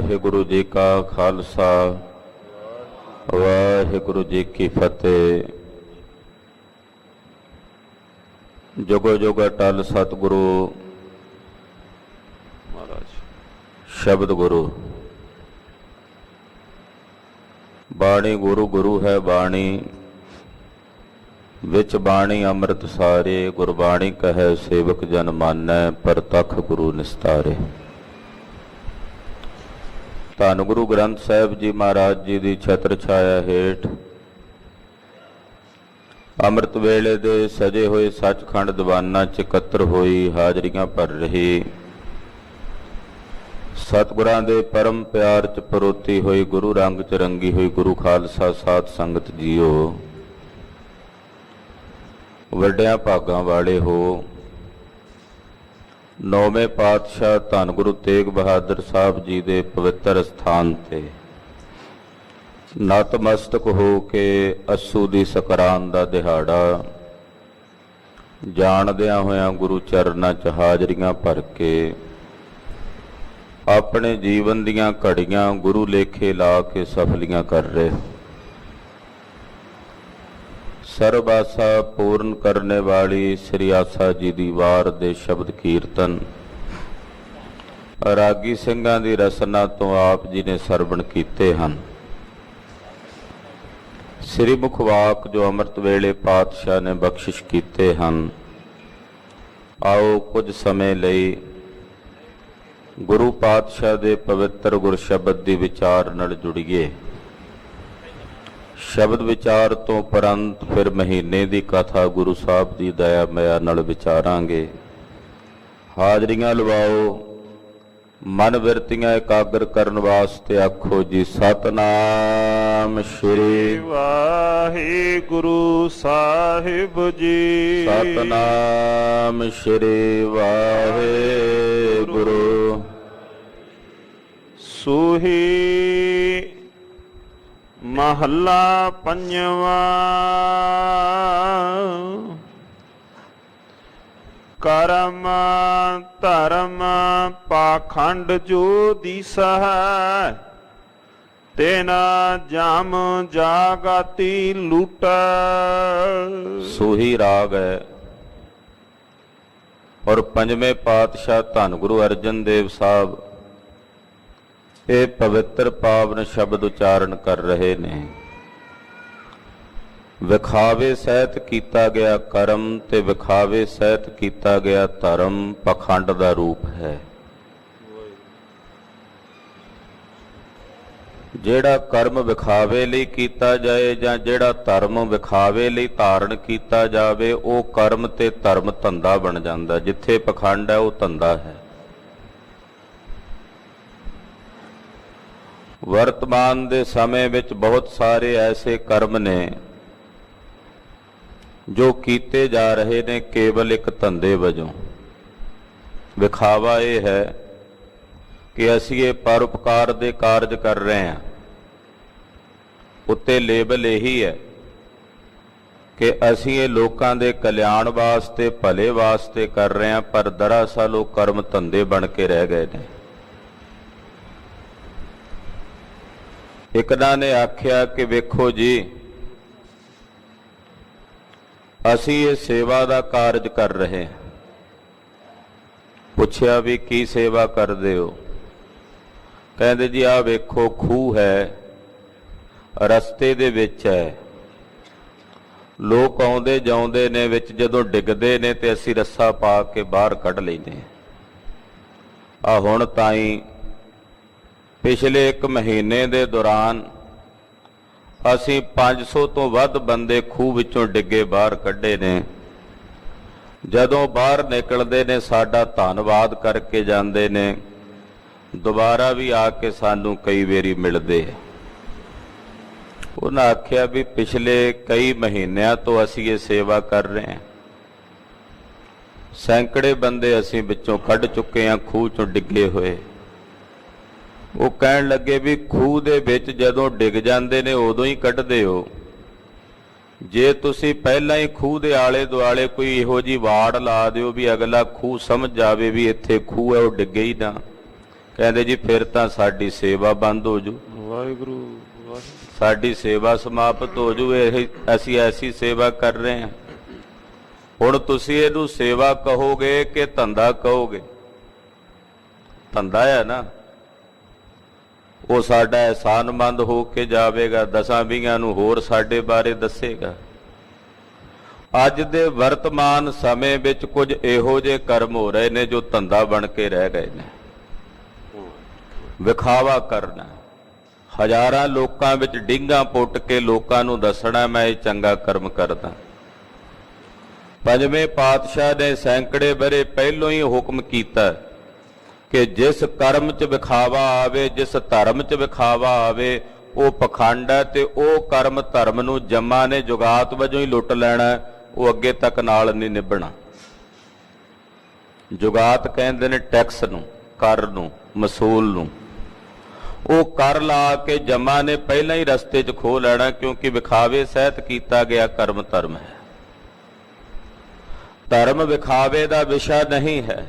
ਵਾਹਿਗੁਰੂ ਜੀ ਕਾ ਖਾਲਸਾ ਵਾਹਿਗੁਰੂ ਜੀ ਕੀ ਫਤਿਹ। ਜੁਗੋ ਜੁਗ ਅਟਲ ਸਤਿਗੁਰੂ ਮਹਾਰਾਜ ਸ਼ਬਦ ਗੁਰੂ। ਬਾਣੀ ਗੁਰੂ ਗੁਰੂ ਹੈ ਬਾਣੀ, ਵਿੱਚ ਬਾਣੀ ਅੰਮ੍ਰਿਤ ਸਾਰੇ। ਗੁਰਬਾਣੀ ਕਹੈ ਸੇਵਕ ਜਨ ਮਾਨੈ, ਪ੍ਰਤੱਖ ਗੁਰੂ ਨਿਸਤਾਰੇ। ਧੰਨ ਗੁਰੂ ਗ੍ਰੰਥ ਸਾਹਿਬ ਜੀ ਮਹਾਰਾਜ ਜੀ ਦੀ ਛਤਰ ਛਾਇਆ ਹੇਠ ਅੰਮ੍ਰਿਤ ਵੇਲੇ ਦੇ ਸਜੇ ਹੋਏ ਸੱਚਖੰਡ ਦੀਵਾਨਾਂ 'ਚ ਇਕੱਤਰ ਹੋਈ ਹਾਜ਼ਰੀਆਂ ਭਰ ਰਹੀ ਸਤਿਗੁਰਾਂ ਦੇ ਪਰਮ ਪਿਆਰ 'ਚ ਪਰੋਤੀ ਹੋਈ ਗੁਰੂ ਰੰਗ 'ਚ ਰੰਗੀ ਹੋਈ ਗੁਰੂ ਖਾਲਸਾ ਸਾਧ ਸੰਗਤ ਜੀਓ, ਵੱਡਿਆਂ ਭਾਗਾਂ ਵਾਲੇ ਹੋ। ਨੌਵੇਂ ਪਾਤਸ਼ਾਹ ਧੰਨ ਗੁਰੂ ਤੇਗ ਬਹਾਦਰ ਸਾਹਿਬ ਜੀ ਦੇ ਪਵਿੱਤਰ ਸਥਾਨ ਤੇ ਨਤਮਸਤਕ ਹੋ ਕੇ ਅੱਸੂ ਦੀ ਸਕਰਾਨ ਦਾ ਦਿਹਾੜਾ ਜਾਣਦਿਆਂ ਹੋਇਆਂ ਗੁਰੂ ਚਰਨਾਂ 'ਚ ਹਾਜ਼ਰੀਆਂ ਭਰ ਕੇ ਆਪਣੇ ਜੀਵਨ ਦੀਆਂ ਘੜੀਆਂ ਗੁਰੂ ਲੇਖੇ ਲਾ ਕੇ ਸਫਲੀਆਂ ਕਰ ਰਹੇ। ਸਰਬ ਆਸਾ ਪੂਰਨ ਕਰਨੇ ਵਾਲੀ ਸ੍ਰੀ ਆਸਾ ਜੀ ਦੀ ਵਾਰ ਦੇ ਸ਼ਬਦ ਕੀਰਤਨ ਰਾਗੀ ਸਿੰਘਾਂ ਦੀ ਰਸਨਾ ਤੋਂ ਆਪ ਜੀ ਨੇ ਸਰਵਣ ਕੀਤੇ ਹਨ। ਸ੍ਰੀ ਮੁਖਵਾਕ ਜੋ ਅੰਮ੍ਰਿਤ ਵੇਲੇ ਪਾਤਸ਼ਾਹ ਨੇ ਬਖਸ਼ਿਸ਼ ਕੀਤੇ ਹਨ, ਆਓ ਕੁਝ ਸਮੇਂ ਲਈ ਗੁਰੂ ਪਾਤਸ਼ਾਹ ਦੇ ਪਵਿੱਤਰ ਗੁਰਸ਼ਬਦ ਦੀ ਵਿਚਾਰ ਨਾਲ ਜੁੜੀਏ। ਸ਼ਬਦ ਵਿਚਾਰ ਤੋਂ ਉਪਰੰਤ ਫਿਰ ਮਹੀਨੇ ਦੀ ਕਥਾ ਗੁਰੂ ਸਾਹਿਬ ਦੀ ਦਇਆ ਮਾਇਆ ਨਾਲ ਵਿਚਾਰਾਂਗੇ। ਹਾਜ਼ਰੀਆਂ ਲਵਾਓ। ਮਨ ਬਿਰਤੀਆਂ ਇਕਾਗਰ ਕਰਨ ਵਾਸਤੇ ਆਖੋ ਜੀ ਸਤਨਾਮ ਸ਼੍ਰੀ ਵਾਹਿਗੁਰੂ ਸਾਹਿਬ ਜੀ। ਸਤਨਾਮ ਸ਼੍ਰੀ ਵਾਹਿਗੁਰੂ। ਸੂਹੀ ਮਹੱਲਾ ਪੰਜਵਾਂ। ਕਰਮ ਧਰਮ ਪਾਖੰਡ ਜੋ ਦੀਸਹਿ, ਤੇਨਾ ਜਮ ਜਾਗਾਤੀ ਲੂਟੈ। ਸੂਹੀ ਰਾਗ ਹੈ ਔਰ ਪੰਜਵੇਂ ਪਾਤਸ਼ਾਹ ਧੰਨ ਗੁਰੂ ਅਰਜਨ ਦੇਵ ਸਾਹਿਬ ਇਹ ਪਵਿੱਤਰ ਪਾਵਨ ਸ਼ਬਦ ਉਚਾਰਨ ਕਰ ਰਹੇ ਨੇ। ਵਿਖਾਵੇ ਸਹਿਤ ਕੀਤਾ ਗਿਆ ਕਰਮ ਤੇ ਵਿਖਾਵੇ ਸਹਿਤ ਕੀਤਾ ਗਿਆ ਧਰਮ ਪਖੰਡ ਦਾ ਰੂਪ ਹੈ। ਜਿਹੜਾ ਕਰਮ ਵਿਖਾਵੇ ਲਈ ਕੀਤਾ ਜਾਏ ਜਾਂ ਜਿਹੜਾ ਧਰਮ ਵਿਖਾਵੇ ਲਈ ਧਾਰਨ ਕੀਤਾ ਜਾਵੇ, ਉਹ ਕਰਮ ਤੇ ਧਰਮ ਧੰਦਾ ਬਣ ਜਾਂਦਾ। ਜਿੱਥੇ ਪਖੰਡ ਹੈ ਉਹ ਧੰਦਾ ਹੈ। ਵਰਤਮਾਨ ਦੇ ਸਮੇਂ ਵਿੱਚ ਬਹੁਤ ਸਾਰੇ ਐਸੇ ਕਰਮ ਨੇ ਜੋ ਕੀਤੇ ਜਾ ਰਹੇ ਨੇ ਕੇਵਲ ਇੱਕ ਧੰਦੇ ਵਜੋਂ। ਵਿਖਾਵਾ ਇਹ ਹੈ ਕਿ ਅਸੀਂ ਇਹ ਪਰਉਪਕਾਰ ਦੇ ਕਾਰਜ ਕਰ ਰਹੇ ਹਾਂ। ਉੱਤੇ ਲੇਬਲ ਇਹੀ ਹੈ ਕਿ ਅਸੀਂ ਇਹ ਲੋਕਾਂ ਦੇ ਕਲਿਆਣ ਵਾਸਤੇ ਭਲੇ ਵਾਸਤੇ ਕਰ ਰਹੇ ਹਾਂ, ਪਰ ਦਰਅਸਲ ਉਹ ਕਰਮ ਧੰਦੇ ਬਣ ਕੇ ਰਹਿ ਗਏ ਨੇ। ਇਕਨਾਂ ਨੇ ਆਖਿਆ ਕਿ ਵੇਖੋ ਜੀ, ਅਸੀਂ ਇਹ ਸੇਵਾ ਦਾ ਕਾਰਜ ਕਰ ਰਹੇ ਹਾਂ। ਪੁੱਛਿਆ ਵੀ ਕੀ ਸੇਵਾ ਕਰਦੇ ਹੋ? ਕਹਿੰਦੇ ਜੀ ਆਹ ਵੇਖੋ ਖੂਹ ਹੈ, ਰਸਤੇ ਦੇ ਵਿੱਚ ਹੈ। ਲੋਕ ਆਉਂਦੇ ਜਾਉਂਦੇ ਨੇ, ਵਿੱਚ ਜਦੋਂ ਡਿੱਗਦੇ ਨੇ ਤੇ ਅਸੀਂ ਰੱਸਾ ਪਾ ਕੇ ਬਾਹਰ ਕੱਢ ਲੈਂਦੇ। ਆ ਹੁਣ ਤਾਈਂ ਪਿਛਲੇ 1 ਮਹੀਨੇ ਦੇ ਦੌਰਾਨ ਅਸੀਂ 500 ਤੋਂ ਵੱਧ ਬੰਦੇ ਖੂਹ ਵਿੱਚੋਂ ਡਿੱਗੇ ਬਾਹਰ ਕੱਢੇ ਨੇ। ਜਦੋਂ ਬਾਹਰ ਨਿਕਲਦੇ ਨੇ ਸਾਡਾ ਧੰਨਵਾਦ ਕਰਕੇ ਜਾਂਦੇ ਨੇ, ਦੁਬਾਰਾ ਵੀ ਆ ਕੇ ਸਾਨੂੰ ਕਈ ਵਾਰੀ ਮਿਲਦੇ। ਉਹਨਾਂ ਆਖਿਆ ਵੀ ਪਿਛਲੇ ਕਈ ਮਹੀਨਿਆਂ ਤੋਂ ਅਸੀਂ ਇਹ ਸੇਵਾ ਕਰ ਰਹੇ ਹਾਂ। ਸੈਂਕੜੇ ਬੰਦੇ ਅਸੀਂ ਵਿੱਚੋਂ ਕੱਢ ਚੁੱਕੇ ਹਾਂ ਖੂਹ ਚੋਂ ਡਿੱਗੇ ਹੋਏ। ਉਹ ਕਹਿਣ ਲੱਗੇ ਵੀ ਖੂਹ ਦੇ ਵਿੱਚ ਜਦੋਂ ਡਿੱਗ ਜਾਂਦੇ ਨੇ ਉਦੋਂ ਹੀ ਕੱਢਦੇ ਹੋ। ਜੇ ਤੁਸੀਂ ਪਹਿਲਾਂ ਹੀ ਖੂਹ ਦੇ ਆਲੇ ਦੁਆਲੇ ਕੋਈ ਇਹੋ ਜਿਹੀ ਵਾੜ ਲਾ ਦਿਓ ਵੀ ਅਗਲਾ ਖੂਹ ਸਮਝ ਜਾਵੇ ਵੀ ਇੱਥੇ ਖੂਹ ਹੈ, ਉਹ ਡਿੱਗੇ ਹੀ ਨਾ। ਕਹਿੰਦੇ ਜੀ ਫਿਰ ਤਾਂ ਸਾਡੀ ਸੇਵਾ ਬੰਦ ਹੋ ਜੂ, ਵਾਹਿਗੁਰੂ ਵਾਹਿਗੁਰੂ। ਸਾਡੀ ਸੇਵਾ ਸਮਾਪਤ ਹੋ ਜੂ, ਇਹ ਅਸੀਂ ਐਸੀ ਸੇਵਾ ਕਰ ਰਹੇ ਹਾਂ। ਹੁਣ ਤੁਸੀਂ ਇਹਨੂੰ ਸੇਵਾ ਕਹੋਗੇ ਕਿ ਧੰਦਾ ਕਹੋਗੇ? ਧੰਦਾ ਹੈ ਨਾ, ਉਹ ਸਾਡਾ ਅਹਿਸਾਨਮੰਦ ਹੋ ਕੇ ਜਾਵੇਗਾ, 10-20 ਨੂੰ ਹੋਰ ਸਾਡੇ ਬਾਰੇ ਦੱਸੇਗਾ। ਅੱਜ ਦੇ ਵਰਤਮਾਨ ਸਮੇਂ ਵਿੱਚ ਕੁਝ ਇਹੋ ਜਿਹੇ ਕਰਮ ਹੋ ਰਹੇ ਨੇ ਜੋ ਧੰਦਾ ਬਣ ਕੇ ਰਹਿ ਗਏ ਨੇ। ਵਿਖਾਵਾ ਕਰਨਾ, ਹਜ਼ਾਰਾਂ ਲੋਕਾਂ ਵਿੱਚ ਡਿੰਗਾਂ ਪੁੱਟ ਕੇ ਲੋਕਾਂ ਨੂੰ ਦੱਸਣਾ ਮੈਂ ਇਹ ਚੰਗਾ ਕਰਮ ਕਰਦਾ। ਪੰਜਵੇਂ ਪਾਤਸ਼ਾਹ ਨੇ ਸੈਂਕੜੇ ਵਰੇ ਪਹਿਲੋਂ ਹੀ ਹੁਕਮ ਕੀਤਾ ਕਿ ਜਿਸ ਕਰਮ 'ਚ ਵਿਖਾਵਾ ਆਵੇ, ਜਿਸ ਧਰਮ 'ਚ ਵਿਖਾਵਾ ਆਵੇ, ਉਹ ਪਖੰਡ ਹੈ ਤੇ ਉਹ ਕਰਮ ਧਰਮ ਨੂੰ ਜੰਮਾਂ ਨੇ ਜੁਗਾਤ ਵਜੋਂ ਹੀ ਲੁੱਟ ਲੈਣਾ, ਉਹ ਅੱਗੇ ਤੱਕ ਨਾਲ ਨਹੀਂ ਨਿਭਣਾ। ਜੁਗਾਤ ਕਹਿੰਦੇ ਨੇ ਟੈਕਸ ਨੂੰ, ਕਰ ਨੂੰ, ਮਸੂਲ ਨੂੰ। ਉਹ ਕਰ ਲਾ ਕੇ ਜੰਮਾਂ ਨੇ ਪਹਿਲਾਂ ਹੀ ਰਸਤੇ 'ਚ ਖੋਹ ਲੈਣਾ, ਕਿਉਂਕਿ ਵਿਖਾਵੇ ਸਹਿਤ ਕੀਤਾ ਗਿਆ ਕਰਮ ਧਰਮ ਹੈ। ਧਰਮ ਵਿਖਾਵੇ ਦਾ ਵਿਸ਼ਾ ਨਹੀਂ ਹੈ।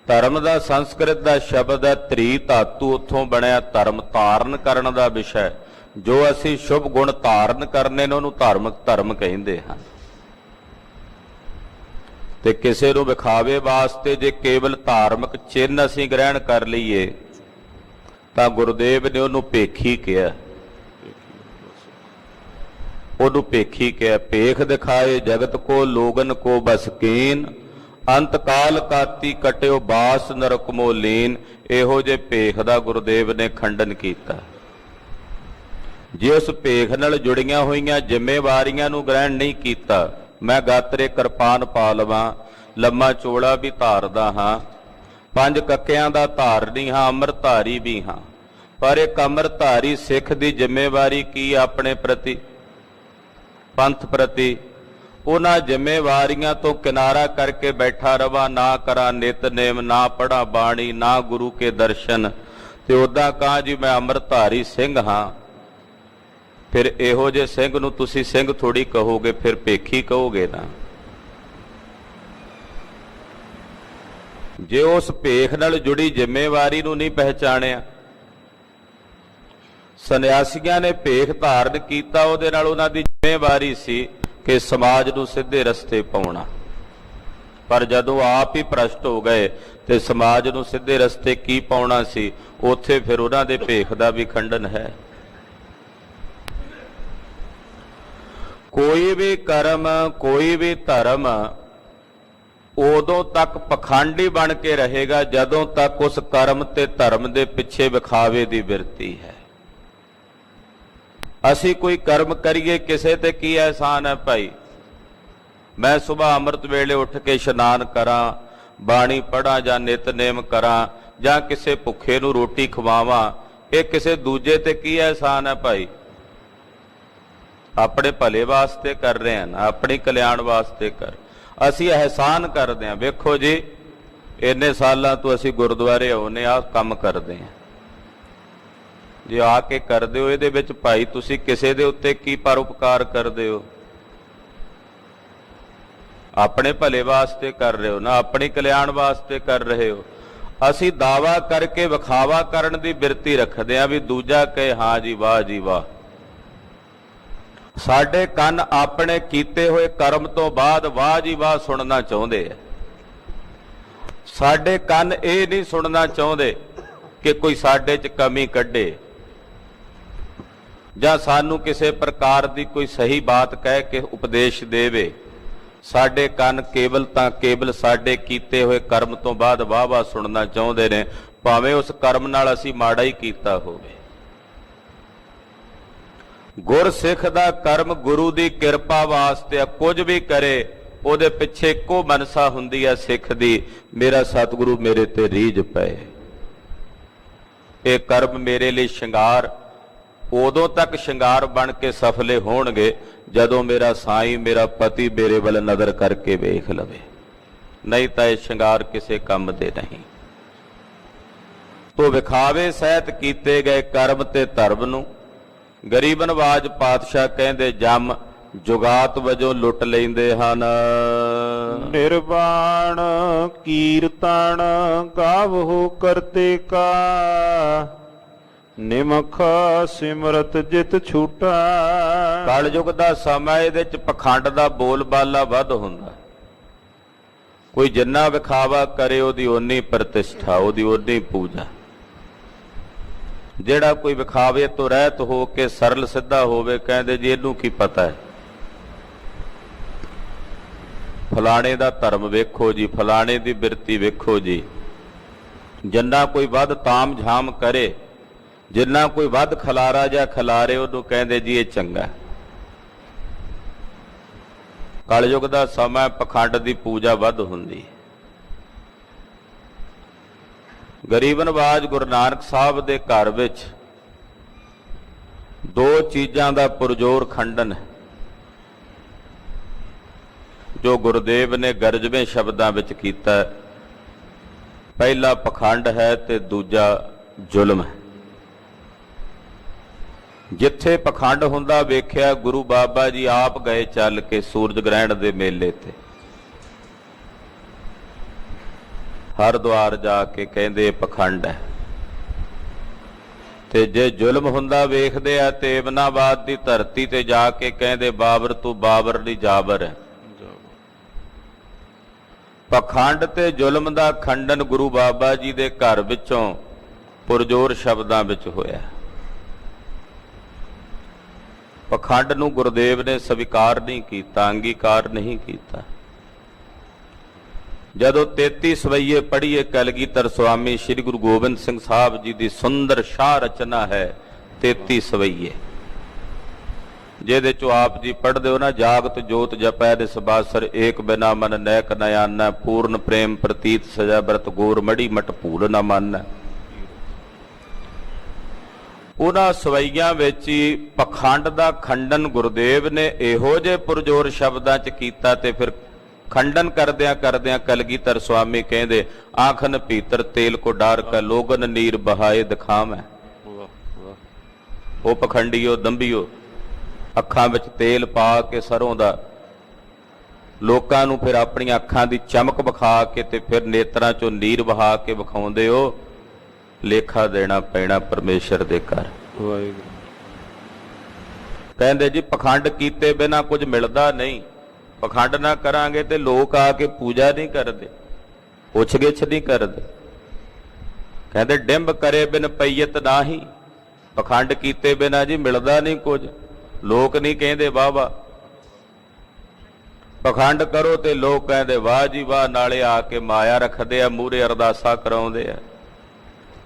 ਧਰਮ ਦਾ ਸੰਸਕ੍ਰਿਤ ਦਾ ਸ਼ਬਦ ਹੈ ਤ੍ਰੀ ਧਾਤੂ, ਉੱਥੋਂ ਬਣਿਆ ਧਰਮ ਧਾਰਨ ਕਰਨ ਦਾ ਵਿਸ਼ਾ। ਜੋ ਅਸੀਂ ਸ਼ੁਭ ਗੁਣ ਧਾਰਨ ਕਰਨੇ ਨੇ ਉਹਨੂੰ ਧਾਰਮਿਕ ਧਰਮ ਕਹਿੰਦੇ ਹਨ। ਤੇ ਕਿਸੇ ਨੂੰ ਵਿਖਾਵੇ ਵਾਸਤੇ ਜੇ ਕੇਵਲ ਧਾਰਮਿਕ ਚਿੰਨ੍ਹ ਅਸੀਂ ਗ੍ਰਹਿਣ ਕਰ ਲਈਏ ਤਾਂ ਗੁਰਦੇਵ ਨੇ ਉਹਨੂੰ ਭੇਖੀ ਕਿਹਾ। ਉਹਨੂੰ ਭੇਖੀ ਕਿਹਾ। ਭੇਖ ਦਿਖਾਏ ਜਗਤ ਕੋ ਲੋਗਨ ਕੋ ਬਸ ਕੀਨ, ਅੰਤ ਕਾਲ ਕਾਤੀ ਕਟਿਓ ਬਾਸ ਨਰਕ ਮੋ ਲੀਨ। ਇਹੋ ਜੇ ਭੇਖ ਦਾ ਗੁਰਦੇਵ ਨੇ ਖੰਡਨ ਕੀਤਾ। ਜੇ ਉਸ ਭੇਖ ਨਾਲ ਜੁੜੀਆਂ ਹੋਈਆਂ ਜ਼ਿੰਮੇਵਾਰੀਆਂ ਨੂੰ ਗ੍ਰਹਿਣ ਨਹੀਂ ਕੀਤਾ, ਮੈਂ ਗਾਤਰੇ ਕਿਰਪਾਨ ਪਾ ਲਵਾਂ, ਲੰਮਾ ਚੋਲਾ ਵੀ ਧਾਰਦਾ ਹਾਂ, 5 ਕੱਕਿਆਂ ਦਾ ਧਾਰਨੀ ਹਾਂ, ਅੰਮ੍ਰਿਤਧਾਰੀ ਵੀ ਹਾਂ, ਪਰ ਇੱਕ ਅੰਮ੍ਰਿਤਧਾਰੀ ਸਿੱਖ ਦੀ ਜ਼ਿੰਮੇਵਾਰੀ ਕੀ ਆਪਣੇ ਪ੍ਰਤੀ, ਪੰਥ ਪ੍ਰਤੀ? ਉਹਨਾਂ ਜ਼ਿੰਮੇਵਾਰੀਆਂ ਤੋਂ ਕਿਨਾਰਾ ਕਰਕੇ ਬੈਠਾ ਰਵਾਂ, ਨਾ ਕਰਾਂ ਨਿਤਨੇਮ, ਨਾ ਪੜ੍ਹਾਂ ਬਾਣੀ, ਨਾ ਗੁਰੂ ਕੇ ਦਰਸ਼ਨ, ਤੇ ਉੱਦਾਂ ਕਹਾਂ ਜੀ ਮੈਂ ਅੰਮ੍ਰਿਤਧਾਰੀ ਸਿੰਘ ਹਾਂ। ਫਿਰ ਇਹੋ ਜਿਹੇ ਸਿੰਘ ਨੂੰ ਤੁਸੀਂ ਸਿੰਘ ਥੋੜੀ ਕਹੋਗੇ, ਫਿਰ ਭੇਖੀ ਕਹੋਗੇ ਨਾ। ਜੇ ਉਸ ਭੇਖ ਨਾਲ ਜੁੜੀ ਜ਼ਿੰਮੇਵਾਰੀ ਨੂੰ ਨਹੀਂ ਪਹਿਚਾਣਿਆ, ਸੰਨਿਆਸੀਆਂ ਨੇ ਭੇਖ ਧਾਰਨ ਕੀਤਾ, ਉਹਦੇ ਨਾਲ ਉਹਨਾਂ ਦੀ ਜ਼ਿੰਮੇਵਾਰੀ ਸੀ ਕਿ ਸਮਾਜ ਨੂੰ ਸਿੱਧੇ ਰਸਤੇ ਪਾਉਣਾ। ਪਰ ਜਦੋਂ ਆਪ ਹੀ ਭ੍ਰਸ਼ਟ ਹੋ ਗਏ ਤੇ ਸਮਾਜ ਨੂੰ ਸਿੱਧੇ ਰਸਤੇ ਕੀ ਪਾਉਣਾ ਸੀ, ਉੱਥੇ ਫਿਰ ਉਹਨਾਂ ਦੇ ਭੇਖ ਦਾ ਵੀ ਖੰਡਨ ਹੈ। ਕੋਈ ਵੀ ਕਰਮ, ਕੋਈ ਵੀ ਧਰਮ ਉਦੋਂ ਤੱਕ ਪਖੰਡੀ ਬਣ ਕੇ ਰਹੇਗਾ ਜਦੋਂ ਤੱਕ ਉਸ ਕਰਮ ਤੇ ਧਰਮ ਦੇ ਪਿੱਛੇ ਵਿਖਾਵੇ ਦੀ ਬਿਰਤੀ ਹੈ। ਅਸੀਂ ਕੋਈ ਕਰਮ ਕਰੀਏ, ਕਿਸੇ ਤੇ ਕੀ ਅਹਿਸਾਨ ਹੈ ਭਾਈ? ਮੈਂ ਸੁਬਾਹ ਅੰਮ੍ਰਿਤ ਵੇਲੇ ਉੱਠ ਕੇ ਇਸ਼ਨਾਨ ਕਰਾਂ, ਬਾਣੀ ਪੜ੍ਹਾਂ ਜਾਂ ਨਿਤਨੇਮ ਕਰਾਂ, ਜਾਂ ਕਿਸੇ ਭੁੱਖੇ ਨੂੰ ਰੋਟੀ ਖਵਾਵਾਂ, ਇਹ ਕਿਸੇ ਦੂਜੇ ਤੇ ਕੀ ਅਹਿਸਾਨ ਹੈ ਭਾਈ? ਆਪਣੇ ਭਲੇ ਵਾਸਤੇ ਕਰ ਰਹੇ ਹਨ, ਆਪਣੀ ਕਲਿਆਣ ਵਾਸਤੇ ਕਰ। ਅਸੀਂ ਅਹਿਸਾਨ ਕਰਦੇ ਹਾਂ। ਵੇਖੋ ਜੀ, ਇੰਨੇ ਸਾਲਾਂ ਤੋਂ ਅਸੀਂ ਗੁਰਦੁਆਰੇ ਆਉਨੇ ਆ, ਕੰਮ ਕਰਦੇ ਹਾਂ। ਜੇ ਆ ਕੇ ਕਰਦੇ ਹੋ, ਇਹਦੇ ਵਿੱਚ ਭਾਈ ਤੁਸੀਂ ਕਿਸੇ ਦੇ ਉੱਤੇ ਕੀ ਪਰਉਪਕਾਰ ਕਰਦੇ ਹੋ? ਆਪਣੇ ਭਲੇ ਵਾਸਤੇ ਕਰ ਰਹੇ ਹੋ ਨਾ, ਆਪਣੀ ਕਲਿਆਣ ਵਾਸਤੇ ਕਰ ਰਹੇ ਹੋ। ਅਸੀਂ ਦਾਵਾ ਕਰਕੇ ਵਿਖਾਵਾ ਕਰਨ ਦੀ ਬਿਰਤੀ ਰੱਖਦੇ ਹਾਂ ਵੀ ਦੂਜਾ ਕਹੇ ਹਾਂ ਜੀ ਵਾਹ ਜੀ ਵਾਹ। ਸਾਡੇ ਕੰਨ ਆਪਣੇ ਕੀਤੇ ਹੋਏ ਕਰਮ ਤੋਂ ਬਾਅਦ ਵਾਹ ਜੀ ਵਾਹ ਸੁਣਨਾ ਚਾਹੁੰਦੇ ਆ। ਸਾਡੇ ਕੰਨ ਇਹ ਨਹੀਂ ਸੁਣਨਾ ਚਾਹੁੰਦੇ ਕਿ ਕੋਈ ਸਾਡੇ 'ਚ ਕਮੀ ਕੱਢੇ ਜਾਂ ਸਾਨੂੰ ਕਿਸੇ ਪ੍ਰਕਾਰ ਦੀ ਕੋਈ ਸਹੀ ਬਾਤ ਕਹਿ ਕੇ ਉਪਦੇਸ਼ ਦੇਵੇ। ਸਾਡੇ ਕੰਨ ਕੇਵਲ ਤਾਂ ਕੇਵਲ ਸਾਡੇ ਕੀਤੇ ਹੋਏ ਕਰਮ ਤੋਂ ਬਾਅਦ ਵਾਹ ਵਾਹ ਸੁਣਨਾ ਚਾਹੁੰਦੇ ਨੇ, ਭਾਵੇਂ ਉਸ ਕਰਮ ਨਾਲ ਅਸੀਂ ਮਾੜਾ ਹੀ ਕੀਤਾ ਹੋਵੇ। ਗੁਰਸਿੱਖ ਦਾ ਕਰਮ ਗੁਰੂ ਦੀ ਕਿਰਪਾ ਵਾਸਤੇ ਆ। ਕੁਝ ਵੀ ਕਰੇ ਉਹਦੇ ਪਿੱਛੇ ਇੱਕੋ ਮਨਸਾ ਹੁੰਦੀ ਹੈ ਸਿੱਖ ਦੀ, ਮੇਰਾ ਸਤਿਗੁਰੂ ਮੇਰੇ ਤੇ ਰੀਝ ਪਏ। ਇਹ ਕਰਮ ਮੇਰੇ ਲਈ ਸ਼ਿੰਗਾਰ ਉਦੋਂ ਤੱਕ ਸ਼ਿੰਗਾਰ ਬਣ ਕੇ ਸਫਲੇ ਹੋਣਗੇ ਜਦੋਂ ਮੇਰਾ ਸਾਈਂ, ਮੇਰਾ ਪਤੀ ਮੇਰੇ ਵੱਲ ਨਜ਼ਰ ਕਰਕੇ ਵੇਖ ਲਵੇ, ਨਹੀਂ ਤਾਂ ਇਹ ਸ਼ਿੰਗਾਰ ਕਿਸੇ ਕੰਮ ਦੇ ਨਹੀਂ। ਤੋ ਵਿਖਾਵੇ ਸਹਿਤ ਕੀਤੇ ਗਏ ਕਰਮ ਤੇ ਧਰਮ ਨੂੰ ਗਰੀਬ ਨਵਾਜ ਪਾਤਸ਼ਾਹ ਕਹਿੰਦੇ ਜੰਮ ਜੁਗਾਤ ਵਜੋਂ ਲੁੱਟ ਲੈਂਦੇ ਹਨ। ਨਿਰਵਾਣ ਕੀਰਤਨ ਗਾਵਹੁ ਕਰਤੇ ਕਾ ਨਿਮਖ ਸਿਮਰਤ ਜਿਤ ਛੂਟਾ। ਕਲਯੁਗ ਦਾ ਸਮਾਂ, ਇਹਦੇ ਚ ਪਖੰਡ ਦਾ ਬੋਲ ਬਾਲਾ ਵੱਧ ਹੁੰਦਾ। ਕੋਈ ਜਿੰਨਾ ਵਿਖਾਵਾ ਕਰੇ ਉਹਦੀ ਓਨੀ ਪ੍ਰਤਿਸ਼ਠਾ, ਉਹਦੀ ਓਨੀ ਪੂਜਾ। ਜਿਹੜਾ ਕੋਈ ਵਿਖਾਵੇ ਤੋਂ ਰਹਿਤ ਹੋ ਕੇ ਸਰਲ ਸਿੱਧਾ ਹੋਵੇ, ਕਹਿੰਦੇ ਜੀ ਇਹਨੂੰ ਕੀ ਪਤਾ ਹੈ, ਫਲਾਣੇ ਦਾ ਧਰਮ ਵੇਖੋ ਜੀ, ਫਲਾਣੇ ਦੀ ਬਿਰਤੀ ਵੇਖੋ ਜੀ। ਜਿੰਨਾ ਕੋਈ ਵੱਧ ਤਾਮ ਝਾਮ ਕਰੇ, ਜਿੰਨਾ ਕੋਈ ਵੱਧ ਖਲਾਰਾ ਜਾਂ ਖਲਾਰੇ, ਉਹਨੂੰ ਕਹਿੰਦੇ ਜੀ ਇਹ ਚੰਗਾ। ਕਲਯੁਗ ਦਾ ਸਮਾਂ, ਪਖੰਡ ਦੀ ਪੂਜਾ ਵੱਧ ਹੁੰਦੀ ਹੈ। ਗਰੀਬ ਨਵਾਜ ਗੁਰੂ ਨਾਨਕ ਸਾਹਿਬ ਦੇ ਘਰ ਵਿੱਚ ਦੋ ਚੀਜ਼ਾਂ ਦਾ ਪੁਰਜੋਰ ਖੰਡਨ ਹੈ, ਜੋ ਗੁਰਦੇਵ ਨੇ ਗਰਜਵੇਂ ਸ਼ਬਦਾਂ ਵਿੱਚ ਕੀਤਾ। ਪਹਿਲਾ ਪਖੰਡ ਹੈ ਤੇ ਦੂਜਾ ਜ਼ੁਲਮ ਹੈ। ਜਿੱਥੇ ਪਖੰਡ ਹੁੰਦਾ ਵੇਖਿਆ, ਗੁਰੂ ਬਾਬਾ ਜੀ ਆਪ ਗਏ ਚੱਲ ਕੇ ਸੂਰਜ ਗ੍ਰਹਿਣ ਦੇ ਮੇਲੇ ਤੇ, ਹਰਿਦੁਆਰ ਜਾ ਕੇ ਕਹਿੰਦੇ ਪਖੰਡ ਹੈ। ਤੇ ਜੇ ਜ਼ੁਲਮ ਹੁੰਦਾ ਵੇਖਦੇ ਆ ਤੇ ਇਬਨਾਬਾਦ ਦੀ ਧਰਤੀ ਤੇ ਜਾ ਕੇ ਕਹਿੰਦੇ ਬਾਬਰ ਤੂੰ ਬਾਬਰ ਨਹੀਂ ਜਾਬਰ ਹੈ। ਪਖੰਡ ਤੇ ਜ਼ੁਲਮ ਦਾ ਖੰਡਨ ਗੁਰੂ ਬਾਬਾ ਜੀ ਦੇ ਘਰ ਵਿੱਚੋਂ ਪੁਰਜੋਰ ਸ਼ਬਦਾਂ ਵਿੱਚ ਹੋਇਆ। ਪਖੰਡ ਨੂੰ ਗੁਰਦੇਵ ਨੇ ਸਵੀਕਾਰ ਨਹੀਂ ਕੀਤਾ, ਅੰਗੀਕਾਰ ਨਹੀਂ ਕੀਤਾ। ਜਦੋਂ 33 ਸਵਈਏ ਪੜ੍ਹੀਏ, ਕਲਗੀਧਰ ਸੁਆਮੀ ਸ੍ਰੀ ਗੁਰੂ ਗੋਬਿੰਦ ਸਿੰਘ ਸਾਹਿਬ ਜੀ ਦੀ ਸੁੰਦਰ ਸ਼ਾਹ ਰਚਨਾ ਹੈ 33 ਸਵਈਏ, ਜਿਹਦੇ ਚੋਂ ਆਪ ਜੀ ਪੜ੍ਹਦੇ ਹੋ ਨਾ, ਜਾਗਤ ਜੋਤ ਜਪੈ ਦਿਸ ਬਾਸਰ, ਏਕ ਬਿਨਾ ਮਨ ਨੈਕ ਨ ਆਨੈ, ਪੂਰਨ ਪ੍ਰੇਮ ਪ੍ਰਤੀਤ ਸਜਾ ਬਰਤ, ਗੋਰ ਮੜੀ ਮਟ ਭੂਲ ਨ ਮੰਨੈ। ਉਹਨਾਂ ਸਵਈਆਂ ਵਿੱਚ ਹੀ ਪਖੰਡ ਦਾ ਖੰਡਨ ਗੁਰਦੇਵ ਨੇ ਇਹੋ ਜਿਹੇ ਪੁਰਜੋਰ ਸ਼ਬਦਾਂ 'ਚ ਕੀਤਾ। ਤੇ ਫਿਰ ਖੰਡਨ ਕਰਦਿਆਂ ਕਰਦਿਆਂ ਕਲਗੀਧਰ ਸੁਆਮੀ ਕਹਿੰਦੇ ਆਖਨ ਭੀਤਰ ਤੇਲ ਕੋ ਡਾਰ ਕਾ ਲੋਗਨ ਨੀਰ ਬਹਾਏ ਦਿਖਾਵੈ। ਉਹ ਪਖੰਡੀਓ ਦੰਭੀਓ, ਅੱਖਾਂ ਵਿੱਚ ਤੇਲ ਪਾ ਕੇ ਸਰੋਂ ਦਾ ਲੋਕਾਂ ਨੂੰ ਫਿਰ ਆਪਣੀਆਂ ਅੱਖਾਂ ਦੀ ਚਮਕ ਵਿਖਾ ਕੇ ਤੇ ਫਿਰ ਨੇਤਰਾਂ 'ਚੋਂ ਨੀਰ ਵਹਾ ਕੇ ਵਿਖਾਉਂਦੇ ਹੋ। ਲੇਖਾ ਦੇਣਾ ਪੈਣਾ ਪਰਮੇਸ਼ਰ ਦੇ ਘਰ। ਕਹਿੰਦੇ ਜੀ ਪਖੰਡ ਕੀਤੇ ਬਿਨਾ ਕੁਝ ਮਿਲਦਾ ਨਹੀਂ। ਪਖੰਡ ਨਾ ਕਰਾਂਗੇ ਤੇ ਲੋਕ ਆ ਕੇ ਪੂਜਾ ਨਹੀਂ ਕਰਦੇ, ਪੁੱਛ ਗਿੱਛ ਨਹੀਂ ਕਰਦੇ। ਕਹਿੰਦੇ ਡਿੰਬ ਕਰੇ ਬਿਨ ਪਈਅਤ ਨਾਹੀ। ਪਖੰਡ ਕੀਤੇ ਬਿਨਾ ਜੀ ਮਿਲਦਾ ਨਹੀਂ ਕੁਝ। ਲੋਕ ਨਹੀਂ ਕਹਿੰਦੇ ਵਾਹ ਵਾਹ, ਪਖੰਡ ਕਰੋ ਤੇ ਲੋਕ ਕਹਿੰਦੇ ਵਾਹ ਜੀ ਵਾਹ, ਨਾਲੇ ਆ ਕੇ ਮਾਇਆ ਰੱਖਦੇ ਆ, ਮੂਹਰੇ ਅਰਦਾਸਾਂ ਕਰਾਉਂਦੇ ਆ।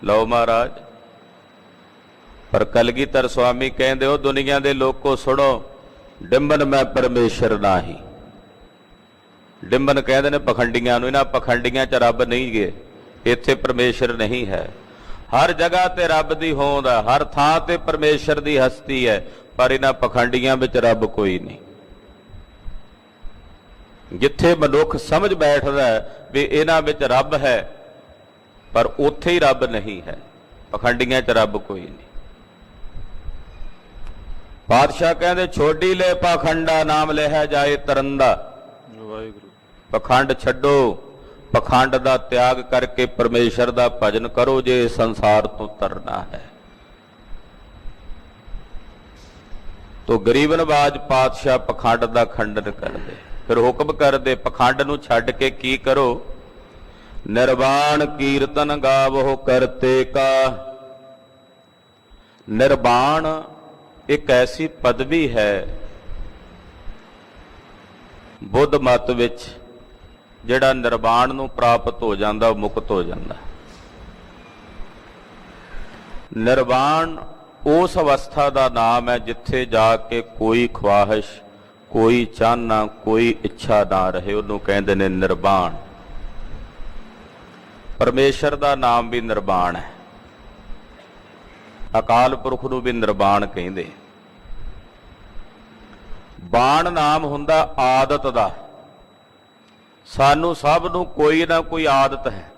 ਲਓ ਮਹਾਰਾਜ, ਪਰ ਕਲਗੀਧਰ ਸੁਆਮੀ ਕਹਿੰਦੇ ਉਹ ਦੁਨੀਆ ਦੇ ਲੋਕੋ ਸੁਣੋ, ਡਿੰਬਨ ਮੈਂ ਪਰਮੇਸ਼ਰ ਨਾਹੀ। ਡਿੰਬਨ ਕਹਿੰਦੇ ਨੇ ਪਖੰਡੀਆਂ ਨੂੰ, ਇਹਨਾਂ ਪਖੰਡੀਆਂ 'ਚ ਰੱਬ ਨਹੀਂ ਗੇ, ਇੱਥੇ ਪਰਮੇਸ਼ਰ ਨਹੀਂ ਹੈ। ਹਰ ਜਗ੍ਹਾ ਤੇ ਰੱਬ ਦੀ ਹੋਂਦ ਹੈ, ਹਰ ਥਾਂ ਤੇ ਪਰਮੇਸ਼ਰ ਦੀ ਹਸਤੀ ਹੈ, ਪਰ ਇਹਨਾਂ ਪਖੰਡੀਆਂ ਵਿੱਚ ਰੱਬ ਕੋਈ ਨਹੀਂ। ਜਿੱਥੇ ਮਨੁੱਖ ਸਮਝ ਬੈਠਦਾ ਵੀ ਇਹਨਾਂ ਵਿੱਚ ਰੱਬ ਹੈ, ਪਰ ਉੱਥੇ ਹੀ ਰੱਬ ਨਹੀਂ ਹੈ। ਪਖੰਡੀਆਂ 'ਚ ਰੱਬ ਕੋਈ ਨਹੀਂ। ਪਾਤਸ਼ਾਹ ਕਹਿੰਦੇ ਛੋਡੀ ਲੈ ਪਾਖੰਡਾ, ਨਾਮ ਲਿਆ ਜਾਏ ਤਰੰਦਾ। ਵਾਹਿਗੁਰੂ। ਪਖੰਡ ਛੱਡੋ, ਪਖੰਡ ਦਾ ਤਿਆਗ ਕਰਕੇ ਪਰਮੇਸ਼ਰ ਦਾ ਭਜਨ ਕਰੋ ਜੇ ਸੰਸਾਰ ਤੋਂ ਤਰਨਾ ਹੈ। ਤੋ ਗਰੀਬ ਨਵਾਜ ਪਾਤਸ਼ਾਹ ਪਖੰਡ ਦਾ ਖੰਡਨ ਕਰਦੇ, ਫਿਰ ਹੁਕਮ ਕਰਦੇ ਪਖੰਡ ਨੂੰ ਛੱਡ ਕੇ ਕੀ ਕਰੋ, ਨਿਰਵਾਣ ਕੀਰਤਨ ਗਾਵਹੁ ਕਰਤੇ ਕਾ। ਨਿਰਵਾਣ ਇੱਕ ਐਸੀ ਪਦਵੀ ਹੈ ਬੁੱਧ ਮਤ ਵਿੱਚ, ਜਿਹੜਾ ਨਿਰਵਾਣ ਨੂੰ ਪ੍ਰਾਪਤ ਹੋ ਜਾਂਦਾ, ਉਹ ਮੁਕਤ ਹੋ ਜਾਂਦਾ। ਨਿਰਵਾਣ ਉਸ ਅਵਸਥਾ ਦਾ ਨਾਮ ਹੈ ਜਿੱਥੇ ਜਾ ਕੇ ਕੋਈ ਖਵਾਹਿਸ਼, ਕੋਈ ਚਾਹਨਾ, ਕੋਈ ਇੱਛਾ ਨਾ ਰਹੇ, ਉਹਨੂੰ ਕਹਿੰਦੇ ਨੇ ਨਿਰਵਾਣ। ਪਰਮੇਸ਼ਰ ਦਾ ਨਾਮ ਵੀ ਨਿਰਵਾਣ ਹੈ, ਅਕਾਲ ਪੁਰਖ ਨੂੰ ਵੀ ਨਿਰਵਾਣ ਕਹਿੰਦੇ। ਬਾਣ ਨਾਮ ਹੁੰਦਾ ਆਦਤ ਦਾ। ਸਾਨੂੰ ਸਭ ਨੂੰ ਕੋਈ ਨਾ ਕੋਈ ਆਦਤ ਹੈ,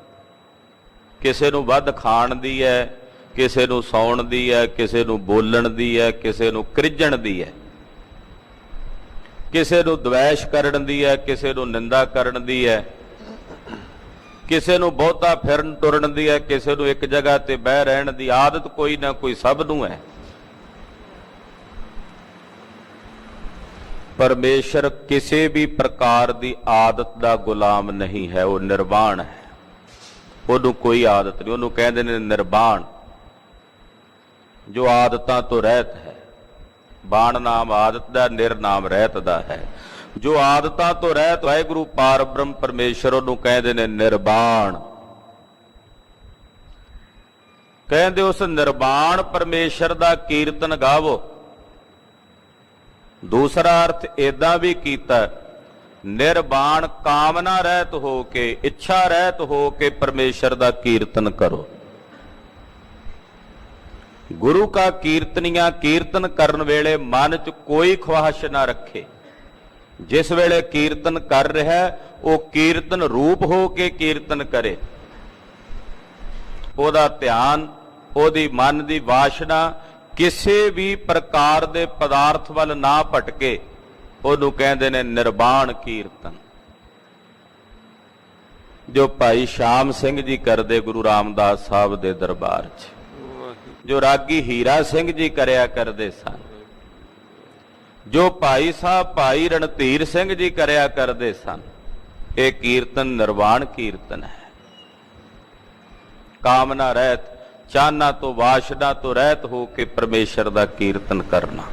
ਕਿਸੇ ਨੂੰ ਵੱਧ ਖਾਣ ਦੀ ਹੈ, ਕਿਸੇ ਨੂੰ ਸੌਣ ਦੀ ਹੈ, ਕਿਸੇ ਨੂੰ ਬੋਲਣ ਦੀ ਹੈ, ਕਿਸੇ ਨੂੰ ਕ੍ਰਿਜਣ ਦੀ ਹੈ। ਕਿਸੇ ਨੂੰ ਦਵੈਸ਼ ਕਰਨ ਦੀ ਹੈ, ਕਿਸੇ ਨੂੰ ਨਿੰਦਾ ਕਰਨ ਦੀ ਹੈ, ਕਿਸੇ ਨੂੰ ਬਹੁਤਾ ਫਿਰਨ ਤੁਰਨ ਦੀ ਹੈ, ਕਿਸੇ ਨੂੰ ਇੱਕ ਜਗ੍ਹਾ ਤੇ ਬਹਿ ਰਹਿਣ ਦੀ ਆਦਤ ਕੋਈ ਨਾ ਕੋਈ ਸਭ ਨੂੰ ਹੈ। ਪਰਮੇਸ਼ਰ ਕਿਸੇ ਵੀ ਪ੍ਰਕਾਰ ਦੀ ਆਦਤ ਦਾ ਗੁਲਾਮ ਨਹੀਂ ਹੈ, ਉਹ ਨਿਰਵਾਣ ਹੈ, ਉਹਨੂੰ ਕੋਈ ਆਦਤ ਨਹੀਂ। ਉਹਨੂੰ ਕਹਿੰਦੇ ਨੇ ਨਿਰਵਾਣ, ਜੋ ਆਦਤਾਂ ਤੋਂ ਰਹਿਤ ਹੈ। ਬਾਣ ਨਾਮ ਆਦਤ ਦਾ, ਨਿਰ ਨਾਮ ਰਹਿਤ ਦਾ ਹੈ। ਜੋ ਆਦਤਾਂ ਤੋਂ ਰਹਿਤ ਵਾਹਿਗੁਰੂ ਪਾਰ ਬ੍ਰਹਮ ਪਰਮੇਸ਼ਰ, ਉਹਨੂੰ ਕਹਿੰਦੇ ਨੇ ਨਿਰਵਾਣ। ਕਹਿੰਦੇ ਉਸ ਨਿਰਵਾਣ ਪਰਮੇਸ਼ਰ ਦਾ ਕੀਰਤਨ ਗਾਵੋ। ਦੂਸਰਾ ਅਰਥ ਏਦਾਂ ਵੀ ਕੀਤਾ, ਨਿਰਵਾਣ ਕਾਮਨਾ ਰਹਿਤ ਹੋ ਕੇ, ਇੱਛਾ ਰਹਿਤ ਹੋ ਕੇ ਪਰਮੇਸ਼ਰ ਦਾ ਕੀਰਤਨ ਕਰੋ। ਗੁਰੂ ਕਾ ਕੀਰਤਨੀਆਂ ਕੀਰਤਨ ਕਰਨ ਵੇਲੇ ਮਨ 'ਚ ਕੋਈ ਖਵਾਹਿਸ਼ ਨਾ ਰੱਖੇ। ਜਿਸ ਵੇਲੇ ਕੀਰਤਨ ਕਰ ਰਿਹਾ ਉਹ ਕੀਰਤਨ ਰੂਪ ਹੋ ਕੇ ਕੀਰਤਨ ਕਰੇ। ਉਹਦਾ ਧਿਆਨ, ਉਹਦੀ ਮਨ ਦੀ ਵਾਸ਼ਨਾ ਕਿਸੇ ਵੀ ਪ੍ਰਕਾਰ ਦੇ ਪਦਾਰਥ ਵੱਲ ਨਾ ਭਟਕੇ। ਉਹਨੂੰ ਕਹਿੰਦੇ ਨੇ ਨਿਰਵਾਣ ਕੀਰਤਨ। ਜੋ ਭਾਈ ਸ਼ਾਮ ਸਿੰਘ ਜੀ ਕਰਦੇ ਗੁਰੂ ਰਾਮਦਾਸ ਸਾਹਿਬ ਦੇ ਦਰਬਾਰ 'ਚ, ਜੋ ਰਾਗੀ ਹੀਰਾ ਸਿੰਘ ਜੀ ਕਰਿਆ ਕਰਦੇ ਸਨ, ਜੋ ਭਾਈ ਸਾਹਿਬ ਭਾਈ ਰਣਧੀਰ ਸਿੰਘ ਜੀ ਕਰਿਆ ਕਰਦੇ ਸਨ, ਇਹ ਕੀਰਤਨ ਨਿਰਵਾਣ ਕੀਰਤਨ ਹੈ। ਕਾਮਨਾ ਰਹਿਤ, ਚਾਹਨਾ ਤੋਂ ਵਾਸ਼ਨਾ ਤੋਂ ਰਹਿਤ ਹੋ ਕੇ ਪਰਮੇਸ਼ਰ ਦਾ ਕੀਰਤਨ ਕਰਨਾ।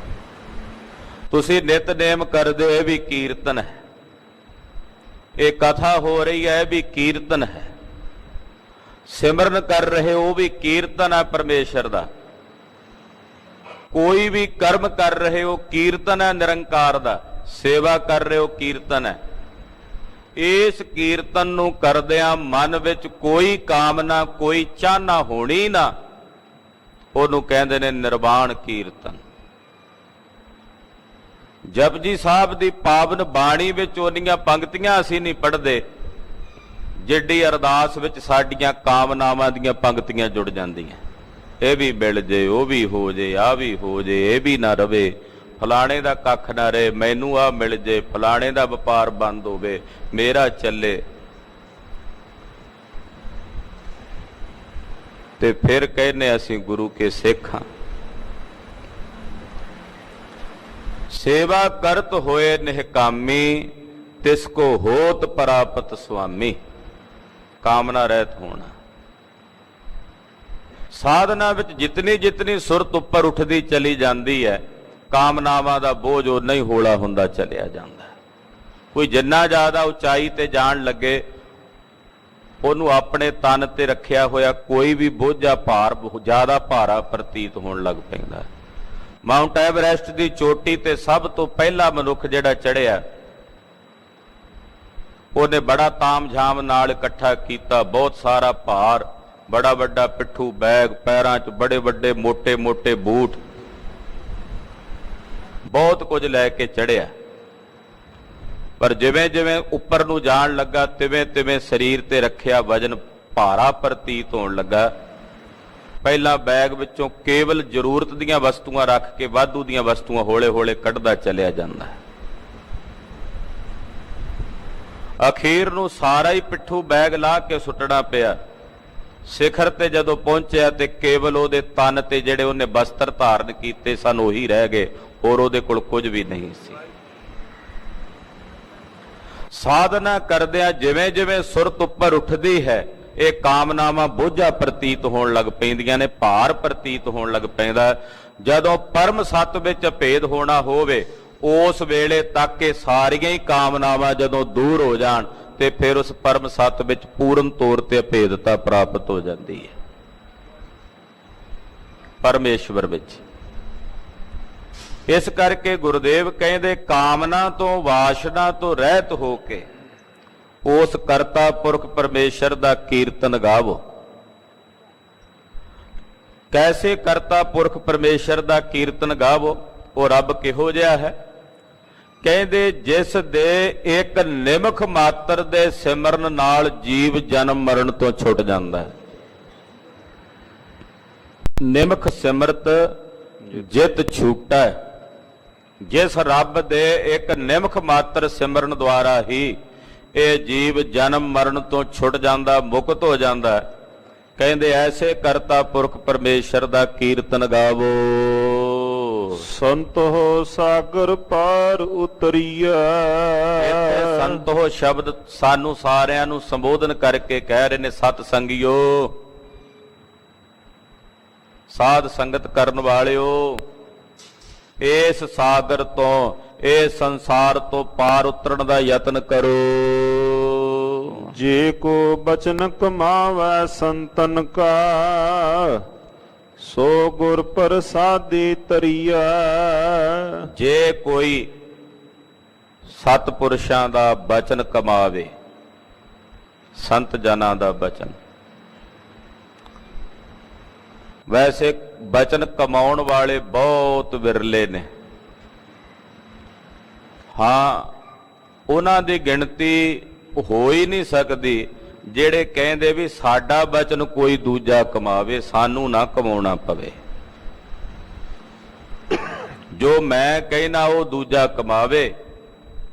ਤੁਸੀਂ ਨਿਤਨੇਮ ਕਰਦੇ ਹੋ, ਇਹ ਵੀ ਕੀਰਤਨ ਹੈ। ਇਹ ਕਥਾ ਹੋ ਰਹੀ ਹੈ, ਇਹ ਵੀ ਕੀਰਤਨ ਹੈ। ਸਿਮਰਨ ਕਰ ਰਹੇ ਹੋ, ਉਹ ਵੀ ਕੀਰਤਨ ਹੈ ਪਰਮੇਸ਼ਰ ਦਾ। ਕੋਈ ਵੀ ਕਰਮ ਕਰ ਰਹੇ ਹੋ, ਕੀਰਤਨ ਹੈ ਨਿਰੰਕਾਰ ਦਾ। ਸੇਵਾ ਕਰ ਰਹੇ ਹੋ, ਕੀਰਤਨ ਹੈ। ਇਸ ਕੀਰਤਨ ਨੂੰ ਕਰਦਿਆਂ ਮਨ ਵਿੱਚ ਕੋਈ ਕਾਮਨਾ, ਕੋਈ ਚਾਹਨਾ ਹੋਣੀ ਨਾ, ਉਹਨੂੰ ਕਹਿੰਦੇ ਨੇ ਨਿਰਵਾਣ ਕੀਰਤਨ। ਜਪਜੀ ਸਾਹਿਬ ਦੀ ਪਾਵਨ ਬਾਣੀ ਵਿੱਚ ਉਹਨੀਆਂ ਪੰਕਤੀਆਂ ਅਸੀਂ ਨਹੀਂ ਪੜ੍ਹਦੇ ਜਿੱਡੀ ਅਰਦਾਸ ਵਿੱਚ ਸਾਡੀਆਂ ਕਾਮਨਾਵਾਂ ਦੀਆਂ ਪੰਕਤੀਆਂ ਜੁੜ ਜਾਂਦੀਆਂ। ਇਹ ਵੀ ਮਿਲ ਜੇ, ਉਹ ਵੀ ਹੋ ਜੇ, ਆ ਵੀ ਹੋ ਜੇ, ਇਹ ਵੀ ਨਾ ਰਵੇ, ਫਲਾਣੇ ਦਾ ਕੱਖ ਨਾ ਰਹੇ, ਮੈਨੂੰ ਆ ਮਿਲ ਜੇ, ਫਲਾਣੇ ਦਾ ਵਪਾਰ ਬੰਦ ਹੋਵੇ, ਮੇਰਾ ਚੱਲੇ। ਤੇ ਫਿਰ ਕਹਿੰਦੇ ਅਸੀਂ ਗੁਰੂ ਕੇ ਸਿੱਖ ਹਾਂ। ਸੇਵਾ ਕਰਤ ਹੋਏ ਨਿਹਕਾਮੀ, ਤਿਸ ਕੋ ਹੋਤ ਪ੍ਰਾਪਤ ਸੁਆਮੀ। ਕਾਮਨਾ ਰਹਿਤ ਹੋਣਾ। ਸਾਧਨਾ ਵਿੱਚ ਜਿਤਨੀ ਜਿਤਨੀ ਸੁਰਤ ਉੱਪਰ ਉੱਠਦੀ ਚਲੀ ਜਾਂਦੀ ਹੈ, ਕਾਮਨਾਵਾਂ ਦਾ ਬੋਝ ਉਨਾ ਹੀ ਹੌਲਾ ਹੁੰਦਾ ਚਲਿਆ ਜਾਂਦਾ। ਕੋਈ ਜਿੰਨਾ ਜ਼ਿਆਦਾ ਉਚਾਈ ਤੇ ਜਾਣ ਲੱਗੇ, ਉਹਨੂੰ ਆਪਣੇ ਤਨ ਤੇ ਰੱਖਿਆ ਹੋਇਆ ਕੋਈ ਵੀ ਬੋਝਾ ਭਾਰ ਜ਼ਿਆਦਾ ਭਾਰਾ ਪ੍ਰਤੀਤ ਹੋਣ ਲੱਗ ਪੈਂਦਾ। ਮਾਊਂਟ ਐਵਰੈਸਟ ਦੀ ਚੋਟੀ ਤੇ ਸਭ ਤੋਂ ਪਹਿਲਾ ਮਨੁੱਖ ਜਿਹੜਾ ਚੜ੍ਹਿਆ, ਉਹਨੇ ਬੜਾ ਤਾਮ-ਝਾਮ ਨਾਲ ਇਕੱਠਾ ਕੀਤਾ ਬਹੁਤ ਸਾਰਾ ਭਾਰ, ਬੜਾ ਵੱਡਾ ਪਿੱਠੂ ਬੈਗ, ਪੈਰਾਂ 'ਚ ਬੜੇ ਵੱਡੇ ਮੋਟੇ-ਮੋਟੇ ਬੂਟ, ਬਹੁਤ ਕੁਝ ਲੈ ਕੇ ਚੜ੍ਹਿਆ। ਪਰ ਜਿਵੇਂ ਜਿਵੇਂ ਉੱਪਰ ਨੂੰ ਜਾਣ ਲੱਗਾ, ਤਿਵੇਂ ਤਿਵੇਂ ਸਰੀਰ ਤੇ ਰੱਖਿਆ ਵਜਨ ਭਾਰਾ ਪ੍ਰਤੀਤ ਹੋਣ ਲੱਗਾ। ਪਹਿਲਾਂ ਬੈਗ ਵਿੱਚੋਂ ਕੇਵਲ ਜ਼ਰੂਰਤ ਦੀਆਂ ਵਸਤੂਆਂ ਰੱਖ ਕੇ ਵਾਧੂ ਦੀਆਂ ਵਸਤੂਆਂ ਹੌਲੇ-ਹੌਲੇ ਕੱਢਦਾ ਚਲਿਆ ਜਾਂਦਾ। ਅਖੀਰ ਨੂੰ ਸਾਰਾ ਹੀ ਪਿੱਠੂ ਬੈਗ ਲਾ ਕੇ ਸੁੱਟਣਾ ਪਿਆ। ਸਿਖਰ ਤੇ ਜਦੋਂ ਪਹੁੰਚਿਆ ਤੇ ਕੇਵਲ ਉਹਦੇ ਤਨ ਤੇ ਜਿਹੜੇ ਉਹਨੇ ਵਸਤਰ ਧਾਰਨ ਕੀਤੇ ਸਨ ਉਹੀ ਰਹਿ ਗਏ, ਹੋਰ ਉਹਦੇ ਕੋਲ ਕੁਝ ਵੀ ਨਹੀਂ ਸੀ। ਸਾਧਨਾ ਕਰਦਿਆਂ ਜਿਵੇਂ ਜਿਵੇਂ ਸੁਰਤ ਉੱਪਰ ਉੱਠਦੀ ਹੈ, ਇਹ ਕਾਮਨਾਵਾਂ ਬੋਝਾ ਪ੍ਰਤੀਤ ਹੋਣ ਲੱਗ ਪੈਂਦੀਆਂ ਨੇ, ਭਾਰ ਪ੍ਰਤੀਤ ਹੋਣ ਲੱਗ ਪੈਂਦਾ। ਜਦੋਂ ਪਰਮ ਸੱਤ ਵਿੱਚ ਅਭੇਦ ਹੋਣਾ ਹੋਵੇ, ਉਸ ਵੇਲੇ ਤੱਕ ਇਹ ਸਾਰੀਆਂ ਹੀ ਕਾਮਨਾਵਾਂ ਜਦੋਂ ਦੂਰ ਹੋ ਜਾਣ ਤੇ ਫਿਰ ਉਸ ਪਰਮ ਸੱਤ ਵਿੱਚ ਪੂਰਨ ਤੌਰ ਤੇ ਅਭੇਦਤਾ ਪ੍ਰਾਪਤ ਹੋ ਜਾਂਦੀ ਹੈ ਪਰਮੇਸ਼ਵਰ ਵਿੱਚ। ਇਸ ਕਰਕੇ ਗੁਰਦੇਵ ਕਹਿੰਦੇ ਕਾਮਨਾ ਤੋਂ, ਵਾਸ਼ਨਾ ਤੋਂ ਰਹਿਤ ਹੋ ਕੇ ਉਸ ਕਰਤਾ ਪੁਰਖ ਪਰਮੇਸ਼ਰ ਦਾ ਕੀਰਤਨ ਗਾਵੋ। ਕੈਸੇ ਕਰਤਾ ਪੁਰਖ ਪਰਮੇਸ਼ਰ ਦਾ ਕੀਰਤਨ ਗਾਵੋ? ਉਹ ਰੱਬ ਕਿਹੋ ਜਿਹਾ ਹੈ? ਕਹਿੰਦੇ ਜਿਸ ਦੇ ਇੱਕ ਨਿਮਖ ਮਾਤਰ ਦੇ ਸਿਮਰਨ ਨਾਲ ਜੀਵ ਜਨਮ ਮਰਨ ਤੋਂ ਛੁੱਟ ਜਾਂਦਾ ਹੈ। ਨਿਮਖ ਸਿਮਰਤ ਜਿਤ ਛੂਟੈ, ਜਿਸ ਰੱਬ ਦੇ ਇੱਕ ਨਿਮਖ ਮਾਤਰ ਸਿਮਰਨ ਦੁਆਰਾ ਹੀ ਇਹ ਜੀਵ ਜਨਮ ਮਰਨ ਤੋਂ ਛੁੱਟ ਜਾਂਦਾ, ਮੁਕਤ ਹੋ ਜਾਂਦਾ ਹੈ। ਕਹਿੰਦੇ ਐਸੇ ਕਰਤਾ ਪੁਰਖ ਪਰਮੇਸ਼ਰ ਦਾ ਕੀਰਤਨ ਗਾਵੋ। ਸੰਤ ਹੋ ਸਾਗਰ ਪਾਰ ਉਤਰੀਆ। ਇੱਥੇ ਸੰਤ ਹੋ ਸ਼ਬਦ ਸਾਨੂੰ ਸਾਰਿਆਂ ਨੂੰ ਸੰਬੋਧਨ ਕਰਕੇ ਕਹਿ ਰਹੇ ਨੇ, ਸਤ ਸੰਗਿਓ, ਸਾਧ ਸੰਗਤ ਕਰਨ ਵਾਲਿਓ, ਇਸ ਸਾਗਰ ਤੋਂ, ਇਸ ਸੰਸਾਰ ਤੋਂ ਪਾਰ ਉਤਰਨ ਦਾ ਯਤਨ ਕਰੋ। ਜੇ ਕੋ ਬਚਨ ਕਮਾਵੈ ਸੰਤਨ ਕਾ, ਸੋ ਗੁਰ ਪ੍ਰਸਾਦੀ ਤਰੀਆ। ਜੇ ਕੋਈ ਸਤਿਪੁਰਸ਼ਾਂ ਦਾ ਬਚਨ ਕਮਾਵੇ, ਸੰਤ ਜਨਾਂ ਦਾ ਬਚਨ, ਵੈਸੇ ਬਚਨ ਕਮਾਉਣ ਵਾਲੇ ਬਹੁਤ ਵਿਰਲੇ ਨੇ। ਹਾਂ, ਉਹਨਾਂ ਦੀ ਗਿਣਤੀ ਹੋ ਹੀ ਨਹੀਂ ਸਕਦੀ ਜਿਹੜੇ ਕਹਿੰਦੇ ਵੀ ਸਾਡਾ ਬਚਨ ਕੋਈ ਦੂਜਾ ਕਮਾਵੇ, ਸਾਨੂੰ ਨਾ ਕਮਾਉਣਾ ਪਵੇ। ਜੋ ਮੈਂ ਕਹਿਣਾ ਉਹ ਦੂਜਾ ਕਮਾਵੇ,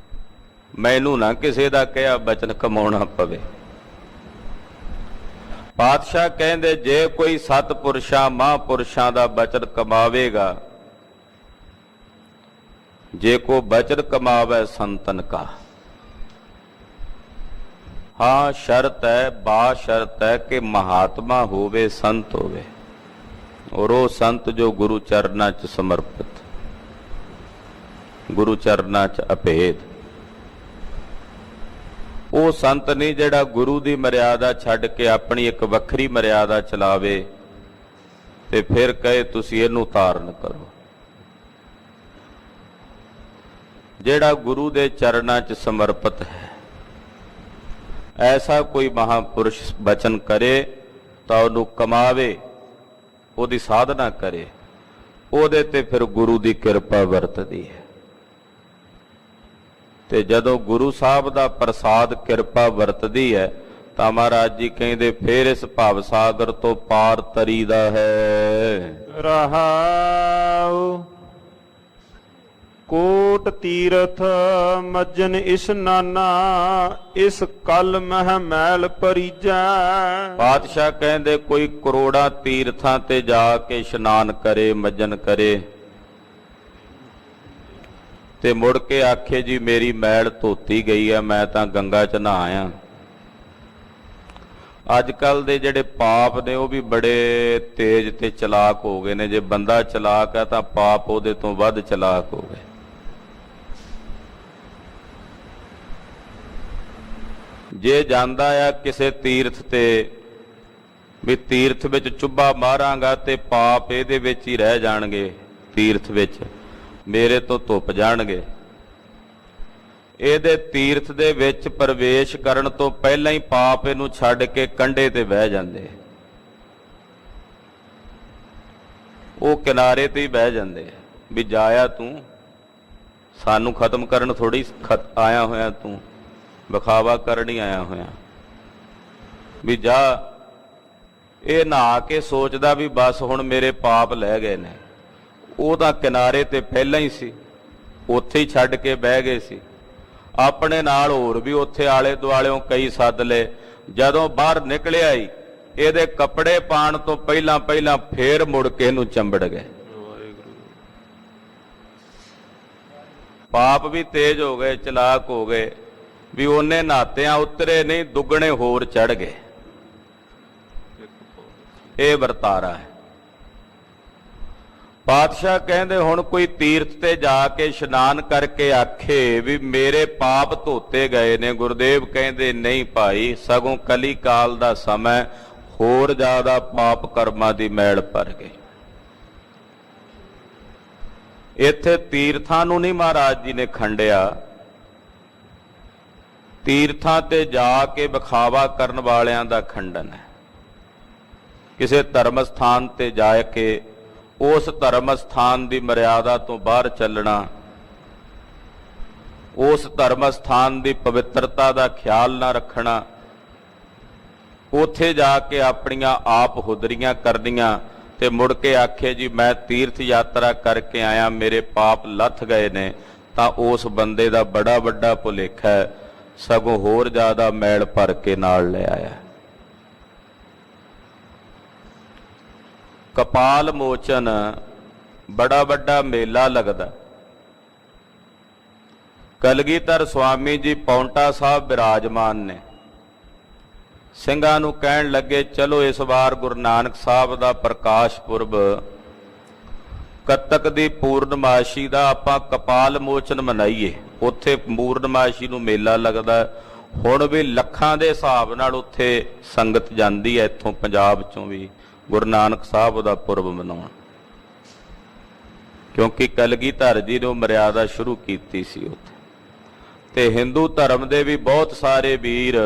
ਮੈਨੂੰ ਨਾ ਕਿਸੇ ਦਾ ਕਿਹਾ ਬਚਨ ਕਮਾਉਣਾ ਪਵੇ। ਪਾਤਸ਼ਾਹ ਕਹਿੰਦੇ ਜੇ ਕੋਈ ਸਤਿਪੁਰਸ਼ਾਂ ਮਹਾਂਪੁਰਸ਼ਾਂ ਦਾ ਬਚਨ ਕਮਾਵੇਗਾ, ਜੇ ਕੋ ਬਚਨ ਕਮਾਵੇ ਸੰਤਨ ਕਾ। ਹਾਂ, ਸ਼ਰਤ ਹੈ, ਬਾ ਸ਼ਰਤ ਹੈ ਕਿ ਮਹਾਤਮਾ ਹੋਵੇ, ਸੰਤ ਹੋਵੇ, ਔਰ ਉਹ ਸੰਤ ਜੋ ਗੁਰੂ ਚਰਨਾਂ 'ਚ ਸਮਰਪਿਤ, ਗੁਰੂ ਚਰਨਾਂ 'ਚ ਅਭੇਦ। ਉਹ ਸੰਤ ਨਹੀਂ ਜਿਹੜਾ ਗੁਰੂ ਦੀ ਮਰਿਆਦਾ ਛੱਡ ਕੇ ਆਪਣੀ ਇੱਕ ਵੱਖਰੀ ਮਰਿਆਦਾ ਚਲਾਵੇ ਤੇ ਫਿਰ ਕਹੇ ਤੁਸੀਂ ਇਹਨੂੰ ਧਾਰਨ ਕਰੋ। ਜਿਹੜਾ ਗੁਰੂ ਦੇ ਚਰਨਾਂ 'ਚ ਸਮਰਪਿਤ ਹੈ, ਐਸਾ ਕੋਈ ਮਹਾਂਪੁਰਸ਼ ਬਚਨ ਕਰੇ ਤਾਂ ਉਹਨੂੰ ਕਮਾਵੇ, ਉਹਦੀ ਸਾਧਨਾ ਕਰੇ, ਉਹਦੇ ਤੇ ਫਿਰ ਗੁਰੂ ਦੀ ਕਿਰਪਾ ਵਰਤਦੀ ਹੈ। ਤੇ ਜਦੋਂ ਗੁਰੂ ਸਾਹਿਬ ਦਾ ਪ੍ਰਸਾਦ ਕਿਰਪਾ ਵਰਤਦੀ ਹੈ ਤਾਂ ਮਹਾਰਾਜ ਜੀ ਕਹਿੰਦੇ ਫਿਰ ਇਸ ਭਵ ਸਾਗਰ ਤੋਂ ਪਾਰ ਤਰੀਦਾ ਹੈ। ਰਹਾਉ ਕੋਟ ਤੀਰਥ ਮੱਜਨ ਇਸ਼ਨਾਨਾ, ਇਸ ਕਲ ਮਹਿ ਮੈਲ ਪਰੀਜੈ। ਪਾਤਸ਼ਾਹ ਕਹਿੰਦੇ ਕੋਈ ਕਰੋੜਾਂ ਤੀਰਥਾਂ ਤੇ ਜਾ ਕੇ ਇਸ਼ਨਾਨ ਕਰੇ, ਮੱਜਨ ਕਰੇ, ਤੇ ਮੁੜ ਕੇ ਆਖੇ ਜੀ ਮੇਰੀ ਮੈਲ ਧੋਤੀ ਗਈ ਹੈ, ਮੈਂ ਤਾਂ ਗੰਗਾ 'ਚ ਨਹਾ ਆਇਆ। ਅੱਜ ਕੱਲ ਦੇ ਜਿਹੜੇ ਪਾਪ ਨੇ ਉਹ ਵੀ ਬੜੇ ਤੇਜ਼ ਤੇ ਚਲਾਕ ਹੋ ਗਏ ਨੇ। ਜੇ ਬੰਦਾ ਚਲਾਕ ਹੈ ਤਾਂ ਪਾਪ ਉਹਦੇ ਤੋਂ ਵੱਧ ਚਲਾਕ ਹੋ ਗਏ। ਜੇ ਜਾਂਦਾ ਆ ਕਿਸੇ ਤੀਰਥ ਤੇ ਵੀ ਤੀਰਥ ਵਿੱਚ ਚੁੱਭਾ ਮਾਰਾਂਗਾ ਤੇ ਪਾਪ ਇਹਦੇ ਵਿੱਚ ਹੀ ਰਹਿ ਜਾਣਗੇ, ਤੀਰਥ ਵਿੱਚ ਮੇਰੇ ਤੋਂ ਧੁੱਪ ਜਾਣਗੇ। ਇਹਦੇ ਤੀਰਥ ਦੇ ਵਿੱਚ ਪ੍ਰਵੇਸ਼ ਕਰਨ ਤੋਂ ਪਹਿਲਾਂ ਹੀ ਪਾਪ ਇਹਨੂੰ ਛੱਡ ਕੇ ਕੰਢੇ ਤੇ ਬਹਿ ਜਾਂਦੇ, ਉਹ ਕਿਨਾਰੇ ਤੇ ਹੀ ਬਹਿ ਜਾਂਦੇ ਵੀ ਜਾਇਆ ਤੂੰ, ਸਾਨੂੰ ਖਤਮ ਕਰਨ ਥੋੜੀ ਆਇਆ ਹੋਇਆ, ਤੂੰ ਵਿਖਾਵਾ ਕਰਨ ਹੀ ਆਇਆ ਹੋਇਆ, ਵੀ ਜਾ। ਇਹ ਨਹਾ ਕੇ ਸੋਚਦਾ ਵੀ ਬਸ ਹੁਣ ਮੇਰੇ ਪਾਪ ਲੈ ਗਏ ਨੇ। ਉਹ ਤਾਂ ਕਿਨਾਰੇ ਤੇ ਪਹਿਲਾਂ ਹੀ ਸੀ, ਉੱਥੇ ਹੀ ਛੱਡ ਕੇ ਬਹਿ ਗਏ ਸੀ। ਆਪਣੇ ਨਾਲ ਹੋਰ ਵੀ ਉੱਥੇ ਆਲੇ ਦੁਆਲਿਓਂ ਕਈ ਸੱਦ ਲਏ। ਜਦੋਂ ਬਾਹਰ ਨਿਕਲਿਆ ਹੀ ਇਹਦੇ ਕੱਪੜੇ ਪਾਣ ਤੋਂ ਪਹਿਲਾਂ ਪਹਿਲਾਂ ਫੇਰ ਮੁੜ ਕੇ ਇਹਨੂੰ ਚੰਬੜ ਗਏ। ਪਾਪ ਵੀ ਤੇਜ਼ ਹੋ ਗਏ, ਚਲਾਕ ਹੋ ਗਏ, ਵੀ ਉਹਨੇ ਨਾਤਿਆਂ ਉਤਰੇ ਨਹੀਂ, ਦੁੱਗਣੇ ਹੋਰ ਚੜ ਗਏ। ਇਹ ਵਰਤਾਰਾ ਹੈ। ਪਾਤਸ਼ਾਹ ਕਹਿੰਦੇ ਹੁਣ ਕੋਈ ਤੀਰਥ ਤੇ ਜਾ ਕੇ ਇਸ਼ਨਾਨ ਕਰਕੇ ਆਖੇ ਵੀ ਮੇਰੇ ਪਾਪ ਧੋਤੇ ਗਏ ਨੇ। ਗੁਰਦੇਵ ਕਹਿੰਦੇ ਨਹੀਂ ਭਾਈ, ਸਗੋਂ ਕਲੀ ਕਾਲ ਦਾ ਸਮਾਂ, ਹੋਰ ਜ਼ਿਆਦਾ ਪਾਪ ਕਰਮਾਂ ਦੀ ਮੈਲ ਭਰ ਗਈ। ਇੱਥੇ ਤੀਰਥਾਂ ਨੂੰ ਨਹੀਂ ਮਹਾਰਾਜ ਜੀ ਨੇ ਖੰਡਿਆ, ਤੀਰਥਾਂ ਤੇ ਜਾ ਕੇ ਵਿਖਾਵਾ ਕਰਨ ਵਾਲਿਆਂ ਦਾ ਖੰਡਨ ਹੈ। ਕਿਸੇ ਧਰਮ ਸਥਾਨ ਤੇ ਜਾ ਕੇ ਉਸ ਧਰਮ ਸਥਾਨ ਦੀ ਮਰਿਆਦਾ ਤੋਂ ਬਾਹਰ ਚੱਲਣਾ, ਉਸ ਧਰਮ ਸਥਾਨ ਦੀ ਪਵਿੱਤਰਤਾ ਦਾ ਖਿਆਲ ਨਾ ਰੱਖਣਾ, ਉੱਥੇ ਜਾ ਕੇ ਆਪਣੀਆਂ ਆਪ ਹੁਦਰੀਆਂ ਕਰਨੀਆਂ ਤੇ ਮੁੜ ਕੇ ਆਖੇ ਜੀ ਮੈਂ ਤੀਰਥ ਯਾਤਰਾ ਕਰਕੇ ਆਇਆ, ਮੇਰੇ ਪਾਪ ਲੱਥ ਗਏ ਨੇ, ਤਾਂ ਉਸ ਬੰਦੇ ਦਾ ਬੜਾ ਵੱਡਾ ਭੁਲੇਖਾ ਹੈ, ਸਗੋਂ ਹੋਰ ਜ਼ਿਆਦਾ ਮੈਲ ਭਰ ਕੇ ਨਾਲ ਲੈ ਆਇਆ। ਕਪਾਲ ਮੋਚਨ ਬੜਾ ਵੱਡਾ ਮੇਲਾ ਲੱਗਦਾ। ਕਲਗੀਧਰ ਸਵਾਮੀ ਜੀ ਪੌਂਟਾ ਸਾਹਿਬ ਬਿਰਾਜਮਾਨ ਨੇ। ਸਿੰਘਾਂ ਨੂੰ ਕਹਿਣ ਲੱਗੇ ਚਲੋ ਇਸ ਵਾਰ ਗੁਰੂ ਨਾਨਕ ਸਾਹਿਬ ਦਾ ਪ੍ਰਕਾਸ਼ ਪੁਰਬ ਕੱਤਕ ਦੀ ਪੂਰਨਮਾਸ਼ੀ ਦਾ ਆਪਾਂ ਕਪਾਲ ਮੋਚਨ ਮਨਾਈਏ। ਉੱਥੇ ਪੂਰਨਮਾਸ਼ੀ ਨੂੰ ਮੇਲਾ ਲੱਗਦਾ। ਹੁਣ ਵੀ ਲੱਖਾਂ ਦੇ ਹਿਸਾਬ ਨਾਲ ਉੱਥੇ ਸੰਗਤ ਜਾਂਦੀ ਹੈ, ਇੱਥੋਂ ਪੰਜਾਬ ਚੋਂ ਵੀ ਗੁਰੂ ਨਾਨਕ ਸਾਹਿਬ ਦਾ ਪੁਰਬ ਮਨਾਉਣ, ਕਿਉਂਕਿ ਕਲਗੀਧਰ ਜੀ ਨੇ ਮਰਿਆਦਾ ਸ਼ੁਰੂ ਕੀਤੀ ਸੀ ਉੱਥੇ। ਤੇ ਹਿੰਦੂ ਧਰਮ ਦੇ ਵੀ ਬਹੁਤ ਸਾਰੇ ਵੀਰ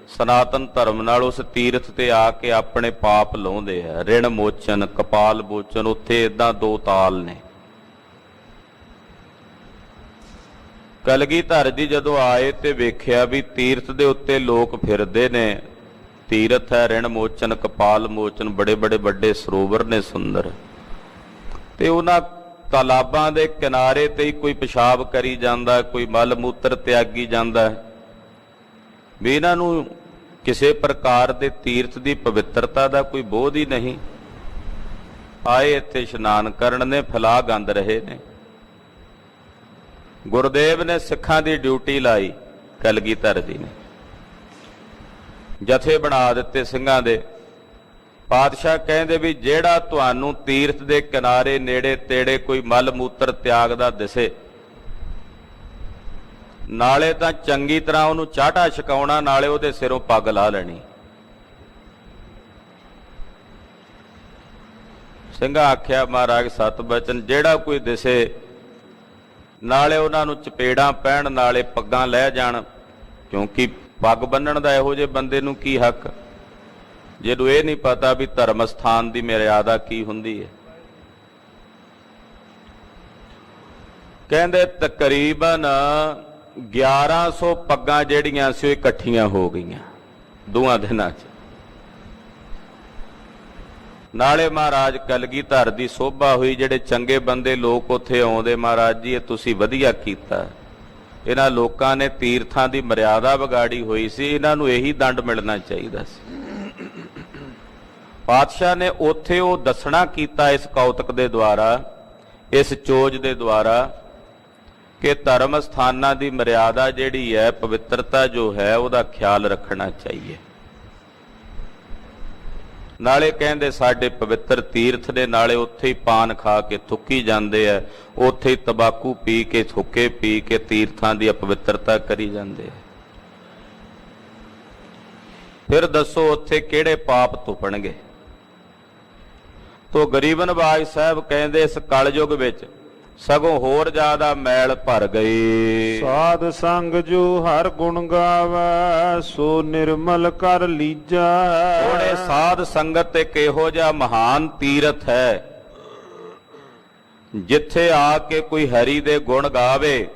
ਸਨਾਤਨ ਧਰਮ ਨਾਲ ਉਸ ਤੀਰਥ ਤੇ ਆ ਕੇ ਆਪਣੇ ਪਾਪ ਲਾਉਂਦੇ ਆ। ਰਿਣ ਮੋਚਨ, ਕਪਾਲ ਮੋਚਨ, ਉੱਥੇ ਇਦਾਂ ਦੋ ਤਾਲ ਨੇ। ਕਲਗੀਧਰ ਜੀ ਜਦੋਂ ਆਏ ਤੇ ਵੇਖਿਆ ਵੀ ਤੀਰਥ ਦੇ ਉੱਤੇ ਲੋਕ ਫਿਰਦੇ ਨੇ। ਤੀਰਥ ਹੈ ਰਿਣ ਮੋਚਨ, ਕਪਾਲ ਮੋਚਨ, ਬੜੇ ਬੜੇ ਵੱਡੇ ਸਰੋਵਰ ਨੇ ਸੁੰਦਰ, ਤੇ ਉਹਨਾਂ ਤਾਲਾਬਾਂ ਦੇ ਕਿਨਾਰੇ ਤੇ ਹੀ ਕੋਈ ਪਿਸ਼ਾਬ ਕਰੀ ਜਾਂਦਾ, ਕੋਈ ਮਲ ਮੂਤਰ ਤਿਆਗੀ ਜਾਂਦਾ। ਵੀ ਇਹਨਾਂ ਨੂੰ ਕਿਸੇ ਪ੍ਰਕਾਰ ਦੇ ਤੀਰਥ ਦੀ ਪਵਿੱਤਰਤਾ ਦਾ ਕੋਈ ਬੋਧ ਹੀ ਨਹੀਂ। ਆਏ ਇੱਥੇ ਇਸ਼ਨਾਨ ਕਰਨ ਨੇ, ਫੈਲਾ ਗੰਦ ਰਹੇ ਨੇ। ਗੁਰਦੇਵ ਨੇ ਸਿੱਖਾਂ ਦੀ ਡਿਊਟੀ ਲਾਈ, ਕਲਗੀਧਰ ਜੀ ਨੇ ਜਥੇ ਬਣਾ ਦਿੱਤੇ ਸਿੰਘਾਂ ਦੇ। ਪਾਤਸ਼ਾਹ ਕਹਿੰਦੇ ਵੀ ਜਿਹੜਾ ਤੁਹਾਨੂੰ ਤੀਰਥ ਦੇ ਕਿਨਾਰੇ ਨੇੜੇ ਤੇੜੇ ਕੋਈ ਮਲ ਮੂਤਰ ਤਿਆਗਦਾ ਦਿਸੇ, ਨਾਲੇ ਤਾਂ ਚੰਗੀ ਤਰ੍ਹਾਂ ਉਹਨੂੰ ਚਾਟਾ ਛਕਾਉਣਾ, ਨਾਲੇ ਉਹਦੇ ਸਿਰੋਂ ਪੱਗ ਲਾ ਲੈਣੀ। ਸਿੰਘਾਂ ਆਖਿਆ ਮਹਾਰਾਜ ਸਤ ਬਚਨ, ਜਿਹੜਾ ਕੋਈ ਦਿਸੇ ਨਾਲੇ ਉਹਨਾਂ ਨੂੰ ਚਪੇੜਾਂ ਪੈਣ, ਨਾਲੇ ਪੱਗਾਂ ਲੈ ਜਾਣ, ਕਿਉਂਕਿ ਪੱਗ ਬੰਨਣ ਦਾ ਇਹੋ ਜਿਹੇ ਬੰਦੇ ਨੂੰ ਕੀ ਹੱਕ, ਜਿਹਨੂੰ ਇਹ ਨਹੀਂ ਪਤਾ ਵੀ ਧਰਮ ਸਥਾਨ ਦੀ ਮਰਿਆਦਾ ਕੀ ਹੁੰਦੀ ਹੈ। ਕਹਿੰਦੇ ਤਕਰੀਬਨ 1100 ਪੱਗਾਂ ਜਿਹੜੀਆਂ ਸੀ ਉਹ ਇਕੱਠੀਆਂ ਹੋ ਗਈਆਂ ਦੋਆਂ ਦਿਨਾਂ 'ਚ। ਨਾਲੇ ਮਹਾਰਾਜ ਕਲਗੀਧਰ ਦੀ ਸੋਭਾ ਹੋਈ, ਜਿਹੜੇ ਚੰਗੇ ਬੰਦੇ ਲੋਕ ਉੱਥੇ ਆਉਂਦੇ, ਮਹਾਰਾਜ ਜੀ ਇਹ ਤੁਸੀਂ ਵਧੀਆ ਕੀਤਾ, ਇਹਨਾਂ ਲੋਕਾਂ ਨੇ ਤੀਰਥਾਂ ਦੀ ਮਰਿਆਦਾ ਵਿਗਾੜੀ ਹੋਈ ਸੀ, ਇਹਨਾਂ ਨੂੰ ਇਹੀ ਦੰਡ ਮਿਲਣਾ ਚਾਹੀਦਾ ਸੀ। ਪਾਤਸ਼ਾਹ ਨੇ ਉੱਥੇ ਉਹ ਦੱਸਣਾ ਕੀਤਾ ਇਸ ਕੌਤਕ ਦੇ ਦੁਆਰਾ, ਇਸ ਚੋਜ ਦੇ ਦੁਆਰਾ, ਕਿ ਧਰਮ ਸਥਾਨਾਂ ਦੀ ਮਰਿਆਦਾ ਜਿਹੜੀ ਹੈ, ਪਵਿੱਤਰਤਾ ਜੋ ਹੈ, ਉਹਦਾ ਖਿਆਲ ਰੱਖਣਾ ਚਾਹੀਏ। ਨਾਲੇ ਕਹਿੰਦੇ ਸਾਡੇ ਪਵਿੱਤਰ ਤੀਰਥ ਦੇ, ਨਾਲੇ ਉੱਥੇ ਹੀ ਪਾਨ ਖਾ ਕੇ ਥੁੱਕੀ ਜਾਂਦੇ ਆ, ਉੱਥੇ ਹੀ ਤੰਬਾਕੂ ਪੀ ਕੇ, ਥੁੱਕੇ ਪੀ ਕੇ ਤੀਰਥਾਂ ਦੀ ਅਪਵਿੱਤਰਤਾ ਕਰੀ ਜਾਂਦੇ ਆ। ਫਿਰ ਦੱਸੋ ਉੱਥੇ ਕਿਹੜੇ ਪਾਪ ਧੁੱਪਣਗੇ। ਤੋ ਗਰੀਬ ਨਵਾਜ ਸਾਹਿਬ ਕਹਿੰਦੇ ਇਸ ਕਲਯੁਗ ਵਿੱਚ ਸਗੋਂ ਹੋਰ ਜ਼ਿਆਦਾ ਮੈਲ ਭਰ ਗਈ। ਸਾਧ ਸੰਗ ਜੋ ਹਰ ਗੁਣ ਗਾਵੈ, ਸੋ ਨਿਰਮਲ ਕਰ ਲੀਜੈ। ਉਹਨੇ ਸਾਧ ਸੰਗਤ ਇੱਕ ਇਹੋ ਜਿਹਾ ਮਹਾਨ ਤੀਰਥ ਹੈ, ਜਿੱਥੇ ਆ ਕੇ ਕੋਈ ਹਰੀ ਦੇ ਗੁਣ ਗਾਵੇ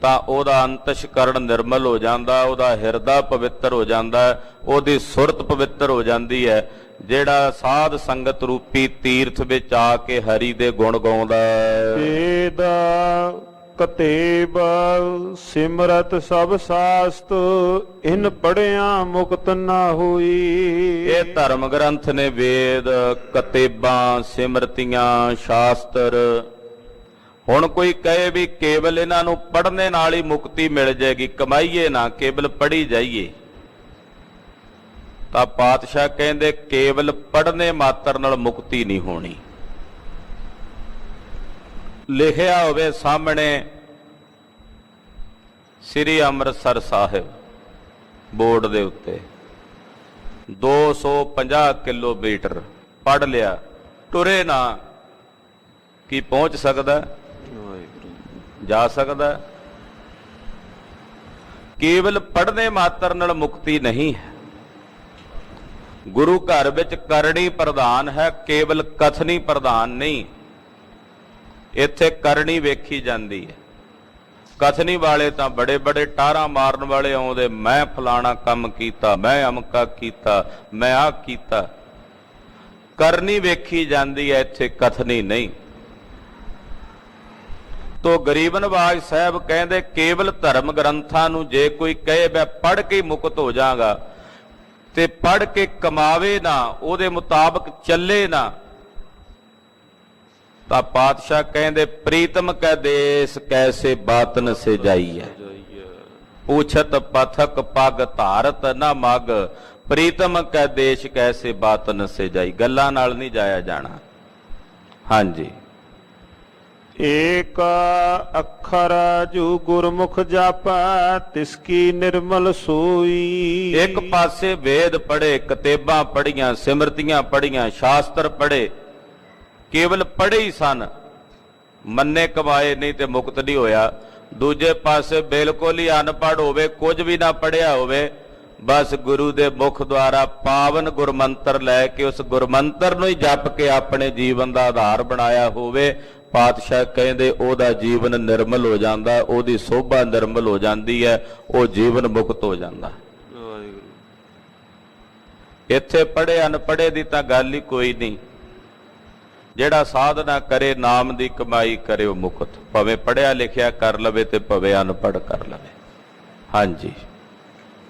ਤਾਂ ਉਹਦਾ ਅੰਤਸ਼ਕਰਨ ਨਿਰਮਲ ਹੋ ਜਾਂਦਾ, ਉਹਦਾ ਹਿਰਦਾ ਪਵਿੱਤਰ ਹੋ ਜਾਂਦਾ, ਉਹਦੀ ਸੁਰਤ ਪਵਿੱਤਰ ਹੋ ਜਾਂਦੀ ਹੈ। ਜਿਹੜਾ ਸਾਧ ਸੰਗਤ ਰੂਪੀ ਤੀਰਥ ਵਿੱਚ ਆ ਕੇ ਹਰੀ ਦੇ ਗੁਣ ਗਾਉਂਦਾ, ਵੇਦ ਕਤੇਬ ਸਿਮਰਤ ਸਭ ਸਾਸਤ, ਇਨ ਪੜਿਆ ਮੁਕਤ ਨਾ ਹੋਈ। ਇਹ ਧਰਮ ਗ੍ਰੰਥ ਨੇ, ਵੇਦ, ਕਤੇਬਾਂ, ਸਿਮਰਤੀਆਂ, ਸ਼ਾਸਤਰ। ਹੁਣ ਕੋਈ ਕਹੇ ਵੀ ਕੇਵਲ ਇਹਨਾਂ ਨੂੰ ਪੜ੍ਹਨੇ ਨਾਲ ਹੀ ਮੁਕਤੀ ਮਿਲ ਜਾਏਗੀ, ਕਮਾਈਏ ਨਾ, ਕੇਵਲ ਪੜ੍ਹੀ ਜਾਈਏ, ਤਾਂ ਪਾਤਸ਼ਾਹ ਕਹਿੰਦੇ ਕੇਵਲ ਪੜ੍ਹਨੇ ਮਾਤਰ ਨਾਲ ਮੁਕਤੀ ਨਹੀਂ ਹੋਣੀ। ਲਿਖਿਆ ਹੋਵੇ ਸਾਹਮਣੇ ਸ੍ਰੀ ਅੰਮ੍ਰਿਤਸਰ ਸਾਹਿਬ ਬੋਰਡ ਦੇ ਉੱਤੇ 250 ਕਿਲੋਮੀਟਰ ਪੜ੍ਹ ਲਿਆ, ਟੁਰੇ ਨਾ, ਕੀ ਪਹੁੰਚ ਸਕਦਾ, ਜਾ ਸਕਦਾ। ਕੇਵਲ ਪੜ੍ਹਨੇ ਮਾਤਰ ਨਾਲ ਮੁਕਤੀ ਨਹੀਂ ਹੈ। ਗੁਰੂ ਘਰ ਵਿੱਚ ਕਰਨੀ ਪ੍ਰਧਾਨ ਹੈ, ਕੇਵਲ ਕਥਨੀ ਪ੍ਰਧਾਨ ਨਹੀਂ। ਇੱਥੇ ਕਰਨੀ ਵੇਖੀ ਜਾਂਦੀ ਹੈ। ਕਥਨੀ ਵਾਲੇ ਤਾਂ ਬੜੇ ਬੜੇ ਟਾਰਾਂ ਮਾਰਨ ਵਾਲੇ ਆਉਂਦੇ, ਮੈਂ ਫਲਾਣਾ ਕੰਮ ਕੀਤਾ, ਮੈਂ ਅਮਕਾ ਕੀਤਾ, ਮੈਂ ਆਹ ਕੀਤਾ। ਕਰਨੀ ਵੇਖੀ ਜਾਂਦੀ ਹੈ, ਇੱਥੇ ਕਥਨੀ ਨਹੀਂ। ਤੋ ਗਰੀਬ ਨਵਾਜ ਸਾਹਿਬ ਕਹਿੰਦੇ ਕੇਵਲ ਧਰਮ ਗ੍ਰੰਥਾਂ ਨੂੰ ਜੇ ਕੋਈ ਕਹੇ ਮੈਂ ਪੜ੍ਹ ਕੇ ਮੁਕਤ ਹੋ ਜਾਵਾਂਗਾ ਤੇ ਪੜ੍ਹ ਕੇ ਕਮਾਵੇ ਨਾ, ਉਹਦੇ ਮੁਤਾਬਕ ਚੱਲੇ ਨਾ, ਤਾਂ ਪਾਤਸ਼ਾਹ ਕਹਿੰਦੇ ਪ੍ਰੀਤਮ ਕੈ ਦੇਸ ਕੈਸੇ ਬਾਤਨ ਸੇ ਜਾਈਐ, ਪੁੱਛਤ ਪਥਕ ਪਗ ਧਾਰਤ ਨਾ ਮਗ, ਪ੍ਰੀਤਮ ਕੈ ਦੇਸ਼ ਕੈਸੇ ਬਾਤਨ ਸੇ ਜਾਈ। ਗੱਲਾਂ ਨਾਲ ਨਹੀਂ ਜਾਇਆ ਜਾਣਾ। ਹਾਂਜੀ। ਏਕ ਅੱਖਰ ਜੋ ਗੁਰਮੁਖ ਜਾਪੈ ਤਿਸ ਕੀ ਨਿਰਮਲ ਸੋਈ। ਇੱਕ ਪਾਸੇ ਵੇਦ ਪੜ੍ਹੇ, ਕਿਤਾਬਾਂ ਪੜ੍ਹੀਆਂ, ਸਿਮਰਤੀਆਂ ਪੜ੍ਹੀਆਂ, ਸ਼ਾਸਤਰ ਪੜ੍ਹੇ, ਕੇਵਲ ਪੜ੍ਹੇ ਹੀ ਸਨ, ਮੰਨੇ ਕਮਾਏ ਨਹੀਂ ਤੇ ਮੁਕਤ ਨਹੀਂ ਹੋਇਆ। ਦੂਜੇ ਪਾਸੇ ਬਿਲਕੁਲ ਹੀ ਅਨਪੜ੍ਹ ਹੋਵੇ, ਕੁਝ ਵੀ ਨਾ ਪੜ੍ਹਿਆ ਹੋਵੇ, ਬਸ ਗੁਰੂ ਦੇ ਮੁਖ ਦੁਆਰਾ ਪਾਵਨ ਗੁਰਮੰਤਰ ਲੈ ਕੇ ਉਸ ਗੁਰਮੰਤਰ ਨੂੰ ਹੀ ਜਪ ਕੇ ਆਪਣੇ ਜੀਵਨ ਦਾ ਆਧਾਰ ਬਣਾਇਆ ਹੋਵੇ, ਪਾਤਸ਼ਾਹ ਕਹਿੰਦੇ ਉਹਦਾ ਜੀਵਨ ਨਿਰਮਲ ਹੋ ਜਾਂਦਾ, ਉਹਦੀ ਸੋਭਾ ਨਿਰਮਲ ਹੋ ਜਾਂਦੀ ਹੈ, ਉਹ ਜੀਵਨ ਮੁਕਤ ਹੋ ਜਾਂਦਾ। ਇੱਥੇ ਪੜ੍ਹੇ ਅਨਪੜ੍ਹੇ ਦੀ ਤਾਂ ਗੱਲ ਹੀ ਕੋਈ ਨਹੀਂ। ਜਿਹੜਾ ਸਾਧਨਾ ਕਰੇ, ਨਾਮ ਦੀ ਕਮਾਈ ਕਰੇ, ਉਹ ਮੁਕਤ, ਭਾਵੇਂ ਪੜ੍ਹਿਆ ਲਿਖਿਆ ਕਰ ਲਵੇ ਤੇ ਭਾਵੇਂ ਅਨਪੜ੍ਹ ਕਰ ਲਵੇ। ਹਾਂਜੀ।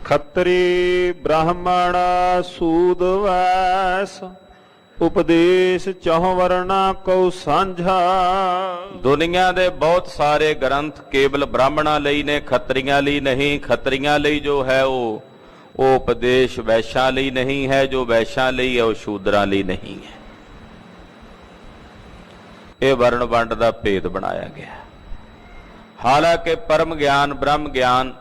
ਖੱਤਰੀ ਬ੍ਰਾਹਮਣ ਸੂਦ ਵੈਸ ਉਪਦੇਸ਼ ਚਹੁ ਵਰਣਾ ਕਉ ਸਾਂਝਾ। ਦੁਨੀਆ ਦੇ ਬਹੁਤ ਸਾਰੇ ਗ੍ਰੰਥ ਕੇਵਲ ਬ੍ਰਾਹਮਣਾਂ ਲਈ ਨੇ, ਖੱਤਰੀਆਂ ਲਈ ਨਹੀਂ। ਖੱਤਰੀਆਂ ਲਈ ਜੋ ਹੈ ਉਹ ਉਪਦੇਸ਼ ਵੈਸ਼ਾਂ ਲਈ ਨਹੀਂ ਹੈ, ਜੋ ਵੈਸ਼ਾਂ ਲਈ ਹੈ ਉਹ ਸ਼ੂਦਰਾਂ ਲਈ ਨਹੀਂ ਹੈ। ਇਹ ਵਰਣ ਵੰਡ ਦਾ ਭੇਦ ਬਣਾਇਆ ਗਿਆ। ਹਾਲਾਂਕਿ ਪਰਮ ਗਿਆਨ, ਬ੍ਰਹਮ ਗਿਆਨ,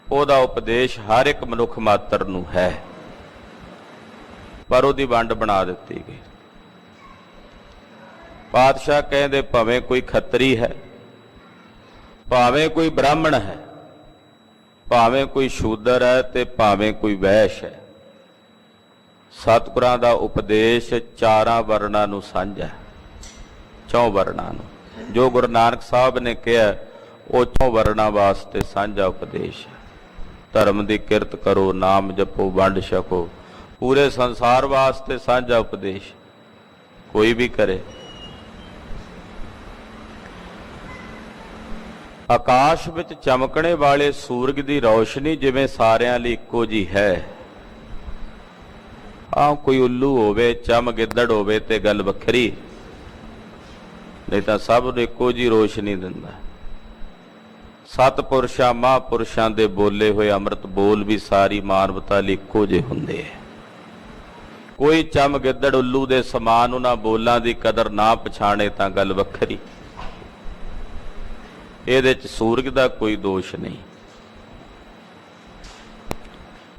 ਉਹਦਾ ਉਪਦੇਸ਼ ਹਰ ਇੱਕ ਮਨੁੱਖ ਮਾਤਰ ਨੂੰ ਹੈ, ਪਰ ਉਹਦੀ ਵੰਡ ਬਣਾ ਦਿੱਤੀ ਗਈ। ਪਾਤਸ਼ਾਹ ਕਹਿੰਦੇ ਭਾਵੇਂ ਕੋਈ ਖੱਤਰੀ ਹੈ, ਭਾਵੇਂ ਕੋਈ ਬ੍ਰਾਹਮਣ ਹੈ, ਭਾਵੇਂ ਕੋਈ ਸ਼ੂਦਰ ਹੈ ਤੇ ਭਾਵੇਂ ਕੋਈ ਵੈਸ਼ ਹੈ, ਸਤਿਗੁਰਾਂ ਦਾ ਉਪਦੇਸ਼ ਚਾਰਾਂ ਵਰਣਾਂ ਨੂੰ ਸਾਂਝਾ, ਚੌਂ ਵਰਣਾਂ ਨੂੰ। ਜੋ ਗੁਰੂ ਨਾਨਕ ਸਾਹਿਬ ਨੇ ਕਿਹਾ ਉਹ ਚੌਂ ਵਰਣਾਂ ਵਾਸਤੇ ਸਾਂਝਾ ਉਪਦੇਸ਼ ਹੈ। ਧਰਮ ਦੀ ਕਿਰਤ ਕਰੋ, ਨਾਮ ਜਪੋ, ਵੰਡ ਛਕੋ, ਪੂਰੇ ਸੰਸਾਰ ਵਾਸਤੇ ਸਾਂਝਾ ਉਪਦੇਸ਼ ਕੋਈ ਵੀ ਕਰੇ। ਆਕਾਸ਼ ਵਿੱਚ ਚਮਕਣੇ ਵਾਲੇ ਸੂਰਜ ਦੀ ਰੌਸ਼ਨੀ ਜਿਵੇਂ ਸਾਰਿਆਂ ਲਈ ਇੱਕੋ ਜੀ ਹੈ। ਕੋਈ ਉੱਲੂ ਹੋਵੇ, ਚਮ ਗਿੱਦੜ ਹੋਵੇ ਤੇ ਗੱਲ ਵੱਖਰੀ, ਨਹੀਂ ਤਾਂ ਸਭ ਨੂੰ ਇੱਕੋ ਜੀ ਰੋਸ਼ਨੀ ਦਿੰਦਾ। ਸਤਿਪੁਰਸ਼ਾਂ ਮਹਾਂਪੁਰਸ਼ਾਂ ਦੇ ਬੋਲੇ ਹੋਏ ਅੰਮ੍ਰਿਤ ਬੋਲ ਵੀ ਸਾਰੀ ਮਾਨਵਤਾ ਲਈ ਇੱਕੋ ਜਿਹੇ ਹੁੰਦੇ ਹੈ। ਕੋਈ ਚਮ ਗਿੱਦੜ ਉੱਲੂ ਦੇ ਸਮਾਨ ਉਹਨਾਂ ਬੋਲਾਂ ਦੀ ਕਦਰ ਨਾ ਪਛਾਣੇ ਤਾਂ ਗੱਲ ਵੱਖਰੀ। ਇਹਦੇ ਚ ਸੂਰਜ ਦਾ ਕੋਈ ਦੋਸ਼ ਨਹੀਂ,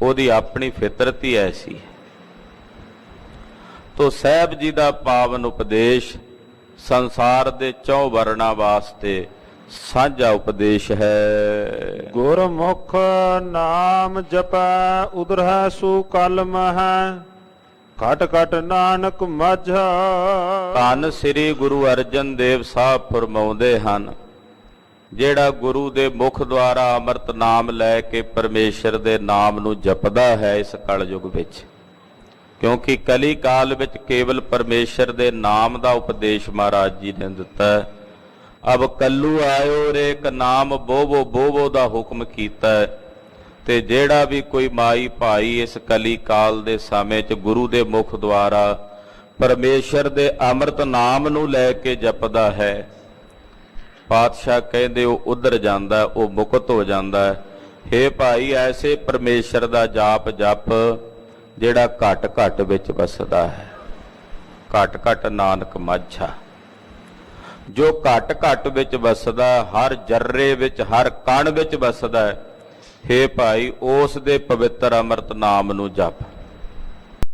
ਉਹਦੀ ਆਪਣੀ ਫਿਤਰਤ ਹੀ ਐਸੀ ਹੈ। ਤੋ ਸਾਹਿਬ ਜੀ ਦਾ ਪਾਵਨ ਉਪਦੇਸ਼ ਸੰਸਾਰ ਦੇ ਚੌ ਵਰਣਾਂ ਵਾਸਤੇ ਸਾਂਝਾ ਉਪਦੇਸ਼ ਹੈ। ਗੁਰਮੁਖ ਨਾਮ ਜਪੈ ਉਦਰਹਿ ਸੋ ਕਲਮ ਹੈ, ਘਟ ਘਟ ਨਾਨਕ ਮਾਝਾ। ਧੰਨ ਸ੍ਰੀ ਗੁਰੂ ਅਰਜਨ ਦੇਵ ਸਾਹਿਬ ਫਰਮਾਉਂਦੇ ਹਨ, ਜਿਹੜਾ ਗੁਰੂ ਦੇ ਮੁਖ ਦੁਆਰਾ ਅੰਮ੍ਰਿਤ ਨਾਮ ਲੈ ਕੇ ਪਰਮੇਸ਼ਰ ਦੇ ਨਾਮ ਨੂੰ ਜਪਦਾ ਹੈ ਇਸ ਕਲਯੁਗ ਵਿੱਚ, ਕਿਉਂਕਿ ਕਲੀ ਕਾਲ ਵਿੱਚ ਕੇਵਲ ਪਰਮੇਸ਼ਰ ਦੇ ਨਾਮ ਦਾ ਉਪਦੇਸ਼ ਮਹਾਰਾਜ ਜੀ ਨੇ ਦਿੱਤਾ ਹੈ। ਅਬ ਕੱਲੂ ਆਇਓ ਰੇ ਇੱਕ ਨਾਮ ਬੋਵੋ ਬੋਵੋ ਦਾ ਹੁਕਮ ਕੀਤਾ ਹੈ। ਤੇ ਜਿਹੜਾ ਵੀ ਕੋਈ ਮਾਈ ਭਾਈ ਇਸ ਕਲੀ ਕਾਲ ਦੇ ਸਮੇਂ 'ਚ ਗੁਰੂ ਦੇ ਮੁਖ ਦੁਆਰਾ ਪਰਮੇਸ਼ਰ ਦੇ ਅੰਮ੍ਰਿਤ ਨਾਮ ਨੂੰ ਲੈ ਕੇ ਜਪਦਾ ਹੈ, ਪਾਤਸ਼ਾਹ ਕਹਿੰਦੇ ਉਹ ਉਧਰ ਜਾਂਦਾ, ਉਹ ਮੁਕਤ ਹੋ ਜਾਂਦਾ ਹੈ। ਹੇ ਭਾਈ, ਐਸੇ ਪਰਮੇਸ਼ਰ ਦਾ ਜਾਪ ਜਪ ਜਿਹੜਾ ਘਟ ਘਟ ਵਿੱਚ ਵਸਦਾ ਹੈ। ਘਟ ਘਟ ਨਾਨਕ ਮਾਝਾ, ਜੋ ਘਟ ਘਟ ਵਿੱਚ ਵਸਦਾ, ਹਰ ਜਰਰੇ ਵਿੱਚ, ਹਰ ਕਣ ਵਿੱਚ ਵਸਦਾ ਹੈ। ਹੇ ਭਾਈ, ਉਸ ਦੇ ਪਵਿੱਤਰ ਅੰਮ੍ਰਿਤ ਨਾਮ ਨੂੰ ਜਪ।